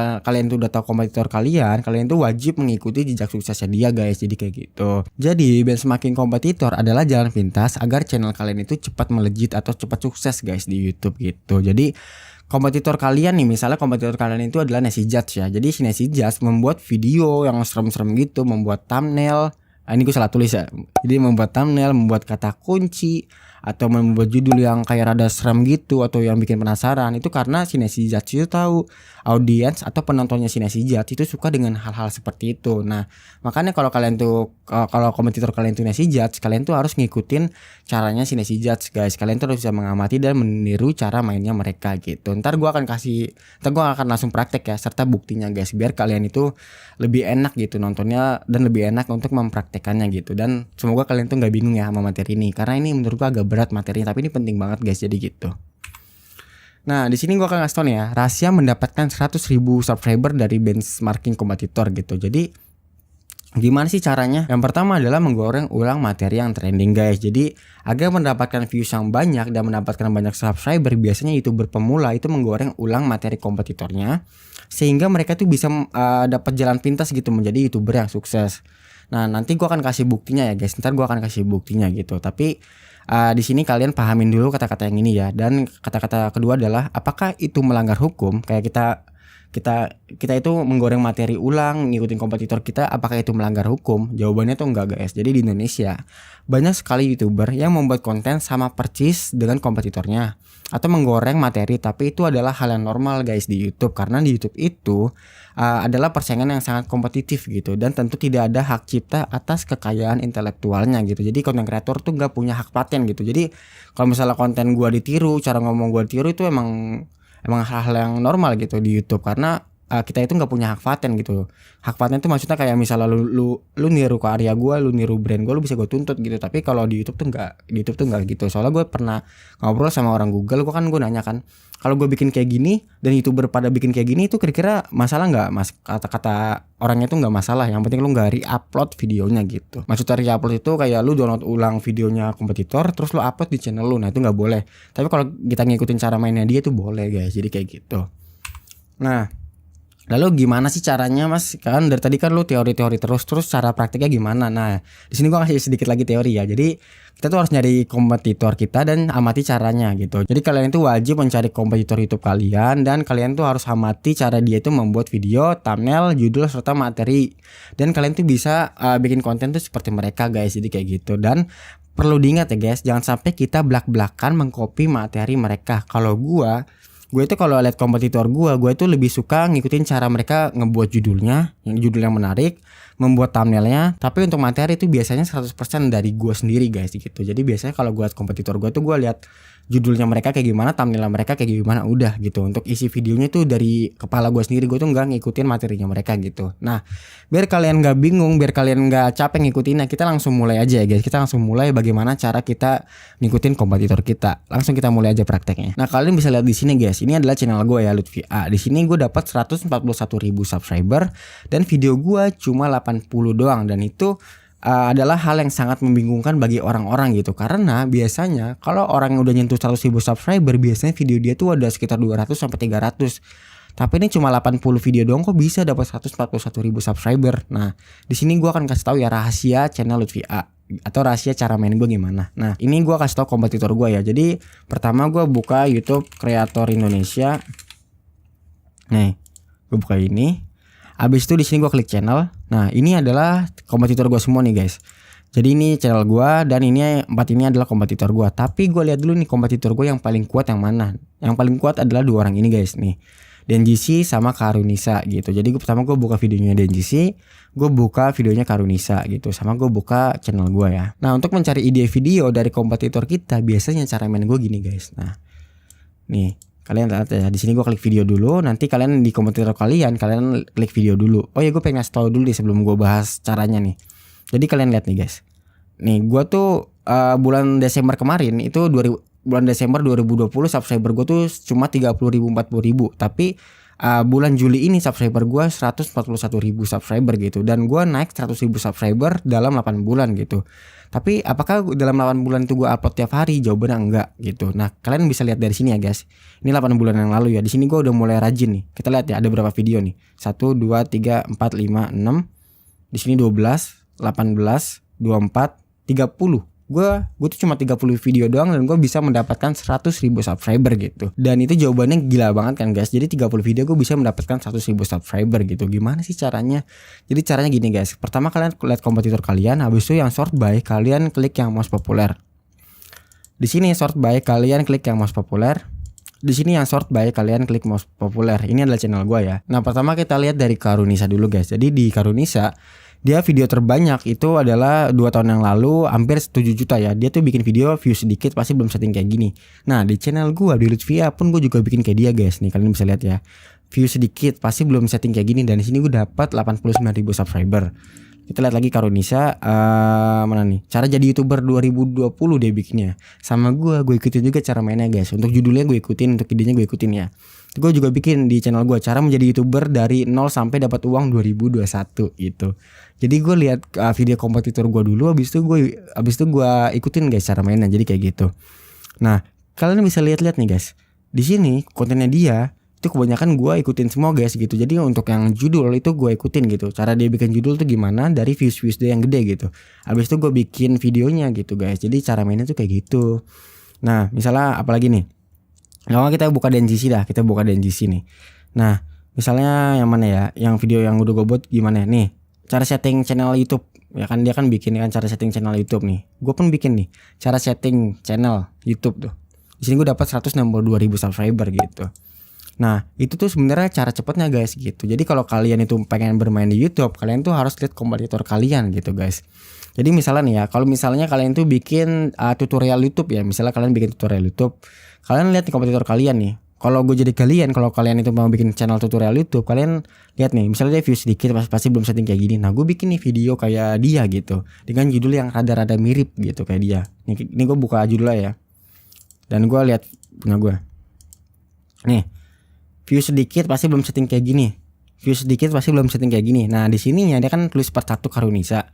tuh udah tahu kompetitor kalian tuh wajib mengikuti jejak suksesnya dia guys. Jadi kayak gitu. Jadi benchmarking kompetitor adalah jalan pintas agar channel kalian itu cepat melejit atau cepat sukses guys di YouTube gitu. Jadi kompetitor kalian nih, misalnya kompetitor kalian itu adalah Nasi Judge ya. Jadi si Nasi Judge membuat video yang serem-serem gitu, membuat thumbnail. Ini gue salah tulis ya. Jadi membuat thumbnail, membuat kata kunci, atau membuat judul yang kayak rada serem gitu atau yang bikin penasaran, itu karena si Nasi Judge itu tahu audiens atau penontonnya si Nasi Judge itu suka dengan hal-hal seperti itu. Nah, makanya kalau kompetitor kalian tuh Nasi Judge, kalian tuh harus ngikutin caranya si Nasi Judge guys. Kalian tuh harus bisa mengamati dan meniru cara mainnya mereka gitu. Ntar gue akan langsung praktek ya serta buktinya guys, biar kalian itu lebih enak gitu nontonnya dan lebih enak untuk mempraktekannya gitu. Dan semoga kalian tuh nggak bingung ya sama materi ini, karena ini menurut gue agak berat materinya, tapi ini penting banget guys. Jadi gitu. Nah, di sini gue akan ngasih tau nih ya, rahasia mendapatkan 100.000 subscriber dari benchmarking kompetitor gitu. Jadi gimana sih caranya? Yang pertama adalah menggoreng ulang materi yang trending guys. Jadi agar mendapatkan views yang banyak dan mendapatkan banyak subscriber, biasanya YouTuber pemula itu menggoreng ulang materi kompetitornya sehingga mereka tuh bisa dapat jalan pintas gitu menjadi YouTuber yang sukses. Nah, nanti gue akan kasih buktinya ya guys. Ntar gue akan kasih buktinya gitu. Tapi di sini kalian pahamin dulu kata-kata yang ini ya. Dan kata-kata kedua adalah apakah itu melanggar hukum? Kayak kita itu menggoreng materi ulang, ngikutin kompetitor kita, apakah itu melanggar hukum? Jawabannya tuh enggak guys. Jadi di Indonesia banyak sekali YouTuber yang membuat konten sama persis dengan kompetitornya atau menggoreng materi, tapi itu adalah hal yang normal guys di YouTube, karena di YouTube itu adalah persaingan yang sangat kompetitif gitu, dan tentu tidak ada hak cipta atas kekayaan intelektualnya gitu. Jadi konten kreator tuh nggak punya hak paten gitu. Jadi kalau misalnya konten gua ditiru, cara ngomong gua ditiru, itu emang hal-hal yang normal gitu di YouTube, karena kita itu nggak punya hak paten gitu. Hak paten itu maksudnya kayak misalnya lu niru karya gue, lu niru brand gue, lu bisa gue tuntut gitu. Tapi kalau di YouTube tuh nggak gitu. Soalnya gue pernah ngobrol sama orang Google, gue nanya kan, kalau gue bikin kayak gini dan YouTuber pada bikin kayak gini itu kira-kira masalah nggak mas? Kata orangnya itu nggak masalah. Yang penting lu nggak re-upload videonya gitu. Maksudnya re-upload itu kayak lu download ulang videonya kompetitor terus lu upload di channel lu. Nah itu nggak boleh. Tapi kalau kita ngikutin cara mainnya dia tuh boleh guys. Jadi kayak gitu. Nah, Lalu gimana sih caranya Mas? Kan dari tadi kan lu teori-teori terus cara praktiknya gimana? Nah, di sini gua kasih sedikit lagi teori ya. Jadi kita tuh harus nyari kompetitor kita dan amati caranya gitu. Jadi kalian itu wajib mencari kompetitor YouTube kalian dan kalian tuh harus amati cara dia itu membuat video, thumbnail, judul serta materi. Dan kalian tuh bisa bikin konten tuh seperti mereka guys. Jadi kayak gitu. Dan perlu diingat ya guys, jangan sampai kita blak-blakan mengcopy materi mereka. Kalau gue itu kalau lihat kompetitor gue itu lebih suka ngikutin cara mereka ngebuat judulnya, judul yang menarik, membuat thumbnailnya. Tapi untuk materi itu biasanya 100% dari gue sendiri guys gitu. Jadi biasanya kalau gue lihat kompetitor gue tuh gue lihat judulnya mereka kayak gimana, thumbnailnya mereka kayak gimana, udah gitu. Untuk isi videonya tuh dari kepala gue sendiri, gue tuh nggak ngikutin materinya mereka gitu. Nah, biar kalian nggak bingung, biar kalian nggak capek ngikutinnya, kita langsung mulai aja ya guys. Kita langsung mulai bagaimana cara kita ngikutin kompetitor kita. Langsung kita mulai aja prakteknya. Nah, kalian bisa lihat di sini guys. Ini adalah channel gue ya, Lutfi A. Di sini gue dapat 141.000 subscriber dan video gue cuma 80 doang, dan itu adalah hal yang sangat membingungkan bagi orang-orang gitu. Karena biasanya kalau orang yang udah nyentuh 100.000 subscriber, biasanya video dia tuh ada sekitar 200 sampai 300. Tapi ini cuma 80 video doang kok bisa dapat 141.000 subscriber. Nah, di sini gua akan kasih tahu ya rahasia channel Lutfi A atau rahasia cara main gue gimana. Nah, ini gua kasih tahu kompetitor gua ya. Jadi, pertama gua buka YouTube Kreator Indonesia. Nih, gua buka ini. Abis itu di sini gue klik channel. Nah, ini adalah kompetitor gue semua nih guys. Jadi ini channel gue dan ini 4 ini adalah kompetitor gue. Tapi gue lihat dulu nih kompetitor gue yang paling kuat yang mana. Yang paling kuat adalah 2 orang ini guys nih, Denjisi sama Karunisa gitu. Jadi pertama gue buka videonya Denjisi, gue buka videonya Karunisa gitu, sama gue buka channel gue ya. Nah, untuk mencari ide video dari kompetitor kita, biasanya cara main gue gini guys. Nah, nih kalian lihat ya, di sini gue klik video dulu. Nanti kalian di kompetitor kalian klik video dulu. Oh ya, gue pengen ngasih tahu dulu nih sebelum gue bahas caranya nih. Jadi kalian lihat nih guys. Nih gue tuh bulan Desember kemarin itu bulan Desember 2020 subscriber gue tuh cuma 30.000 40.000. Tapi bulan Juli ini subscriber gue 141.000 subscriber gitu. Dan gue naik 100.000 subscriber dalam 8 bulan gitu. Tapi apakah dalam 8 bulan itu gue upload tiap hari? Jawabannya enggak gitu. Nah, kalian bisa lihat dari sini ya guys. Ini 8 bulan yang lalu ya. Di sini gue udah mulai rajin nih. Kita lihat ya ada berapa video nih. 1 2 3 4 5 6. Di sini 12, 18, 24, 30. Gue tuh cuma 30 video doang dan gue bisa mendapatkan 100.000 subscriber gitu. Dan itu jawabannya gila banget kan guys. Jadi 30 video gue bisa mendapatkan 100.000 subscriber gitu. Gimana sih caranya? Jadi caranya gini guys. Pertama kalian lihat kompetitor kalian, habis itu yang sort by kalian klik yang most populer. Di sini sort by kalian klik yang most populer. Di sini yang sort by kalian klik most populer. Ini adalah channel gue ya. Nah, pertama kita lihat dari Karunisa dulu guys. Jadi di Karunisa dia video terbanyak itu adalah 2 tahun yang lalu, hampir 7 juta ya. Dia tuh bikin video view sedikit, pasti belum setting kayak gini. Nah, di channel gua di Lutfi A pun gua juga bikin kayak dia guys. Nih kalian bisa lihat ya. View sedikit, pasti belum setting kayak gini. Dan di sini gua dapat 89.000 subscriber. Kita lihat lagi Karunisa, mana nih? Cara jadi YouTuber 2020 dia bikinnya. Sama gue ikutin juga cara mainnya guys. Untuk judulnya gue ikutin, untuk idenya gue ikutin ya. Gue juga bikin di channel gue cara menjadi YouTuber dari 0 sampai dapat uang 2021 gitu. Jadi gue lihat video kompetitor gue dulu, habis itu gue ikutin guys cara mainnya. Jadi kayak gitu. Nah, kalian bisa lihat-lihat nih guys. Di sini kontennya dia itu kebanyakan gue ikutin semua guys gitu. Jadi untuk yang judul itu gue ikutin gitu. Cara dia bikin judul tuh gimana dari views dia yang gede gitu. Habis itu gue bikin videonya gitu guys. Jadi cara mainnya tuh kayak gitu. Nah, misalnya apalagi nih. Kalau kita buka Denjisi dah, kita buka Denjisi nih. Nah, misalnya yang mana ya? Yang video yang udah gue buat gimana nih? Cara setting channel YouTube. Ya kan dia kan bikin kan cara setting channel YouTube nih. Gue pun bikin nih cara setting channel YouTube tuh. Di sini gue dapat 162.000 subscriber gitu. Nah, itu tuh sebenarnya cara cepatnya guys gitu. Jadi kalau kalian itu pengen bermain di YouTube, kalian tuh harus lihat kompetitor kalian gitu guys. Jadi misalnya nih ya, kalau misalnya kalian tuh bikin tutorial YouTube ya, misalnya kalian bikin tutorial YouTube, kalian lihat di kompetitor kalian nih. Kalau gue jadi kalian, kalau kalian itu mau bikin channel tutorial YouTube, kalian lihat nih, misalnya dia view sedikit, pasti belum setting kayak gini. Nah, gue bikin nih video kayak dia gitu, dengan judul yang rada-rada mirip gitu kayak dia. Ini gue buka judulnya ya, dan gue lihat punya gue. Nih, view sedikit pasti belum setting kayak gini. View sedikit pasti belum setting kayak gini. Nah, di sininya dia kan tulis part 1 Karunisa.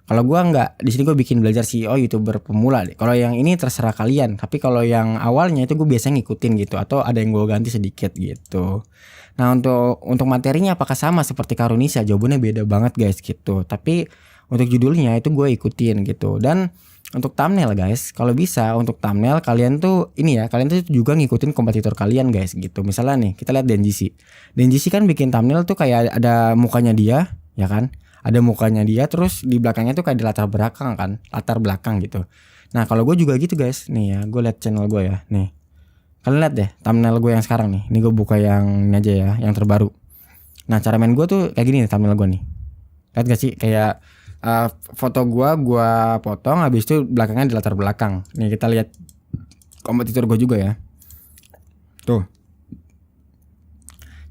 Kalau gua nggak, di sini gue bikin belajar CEO YouTuber pemula deh. Kalau yang ini terserah kalian. Tapi kalau yang awalnya itu gue biasanya ngikutin gitu, atau ada yang gue ganti sedikit gitu. Nah untuk materinya apakah sama seperti Karunisa? Jawabannya beda banget guys gitu. Tapi untuk judulnya itu gue ikutin gitu. Dan untuk thumbnail guys, kalau bisa untuk thumbnail kalian tuh ini ya, kalian tuh juga ngikutin kompetitor kalian guys gitu. Misalnya nih kita lihat Denjisi. Denjisi kan bikin thumbnail tuh kayak ada mukanya dia, ya kan? Ada mukanya dia, terus di belakangnya tuh kayak di latar belakang gitu. Nah kalau gue juga gitu guys, nih ya, gue lihat channel gue ya, nih. Kalian lihat deh thumbnail gue yang sekarang nih. Ini gue buka yang ini aja ya, yang terbaru. Nah cara main gue tuh kayak gini nih thumbnail gue nih. Lihat gak sih kayak foto gue potong, habis itu belakangnya di latar belakang. Nih kita lihat kompetitor gue juga ya. Tuh.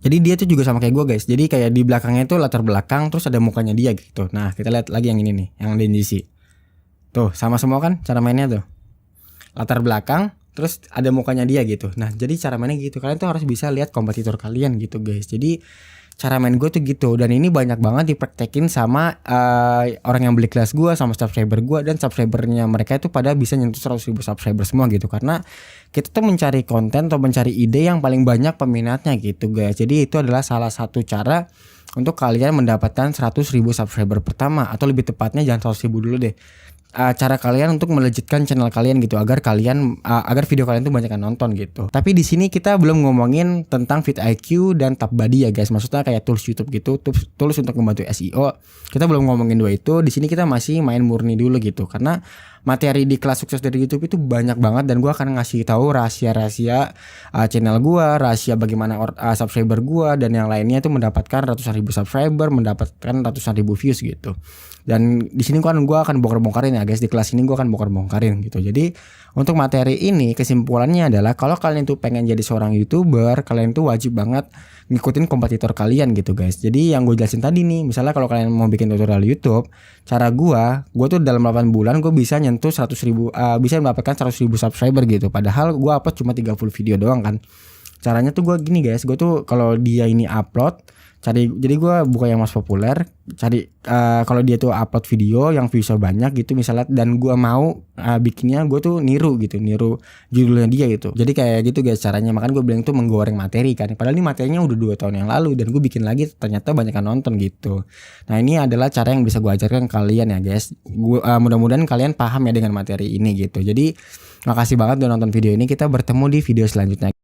Jadi dia tuh juga sama kayak gue guys. Jadi kayak di belakangnya itu latar belakang, terus ada mukanya dia gitu. Nah kita lihat lagi yang ini nih, yang Denjisi. Tuh sama semua kan cara mainnya tuh. Latar belakang, terus ada mukanya dia gitu. Nah jadi cara mainnya gitu. Kalian tuh harus bisa lihat kompetitor kalian gitu guys. Jadi cara main gue tuh gitu. Dan ini banyak banget dipraktekin sama orang yang beli kelas gue, sama subscriber gue. Dan subscribernya mereka itu pada bisa nyentuh 100.000 subscriber semua gitu. Karena kita tuh mencari konten atau mencari ide yang paling banyak peminatnya gitu guys. Jadi itu adalah salah satu cara untuk kalian mendapatkan 100.000 subscriber pertama. Atau lebih tepatnya jangan 100.000 dulu deh. Cara kalian untuk melejitkan channel kalian gitu, agar video kalian tuh banyak yang nonton gitu. Tapi di sini kita belum ngomongin tentang vidIQ dan TapBuddy ya guys. Maksudnya kayak tools YouTube gitu, tools untuk membantu SEO. Kita belum ngomongin dua itu. Di sini kita masih main murni dulu gitu. Karena materi di kelas sukses dari YouTube itu banyak banget, dan gue akan ngasih tahu rahasia-rahasia channel gue, rahasia bagaimana subscriber gue dan yang lainnya itu mendapatkan ratusan ribu subscriber, mendapatkan ratusan ribu views gitu. Dan di sini gue akan bongkar-bongkarin ya guys. Di kelas ini gue akan bongkar-bongkarin gitu. Jadi untuk materi ini kesimpulannya adalah kalau kalian tuh pengen jadi seorang YouTuber, kalian tuh wajib banget ngikutin kompetitor kalian gitu guys. Jadi yang gue jelasin tadi nih, misalnya kalau kalian mau bikin tutorial YouTube, cara gue tuh dalam 8 bulan gue bisa nyentuh 100.000, bisa mendapatkan 100.000 subscriber gitu. Padahal gue upload cuma 30 video doang kan. Caranya tuh gue gini guys, gue tuh kalau dia ini upload jadi gue buka yang mas populer, kalau dia tuh upload video yang viewsnya banyak gitu misalnya, dan gue mau bikinnya gue tuh niru judulnya dia gitu. Jadi kayak gitu guys caranya. Makanya gue bilang tuh menggoreng materi kan, padahal ini materinya udah 2 tahun yang lalu dan gue bikin lagi ternyata banyak yang nonton gitu. Nah ini adalah cara yang bisa gue ajarkan kalian ya guys. Mudah-mudahan kalian paham ya dengan materi ini gitu. Jadi makasih banget udah nonton video ini. Kita bertemu di video selanjutnya.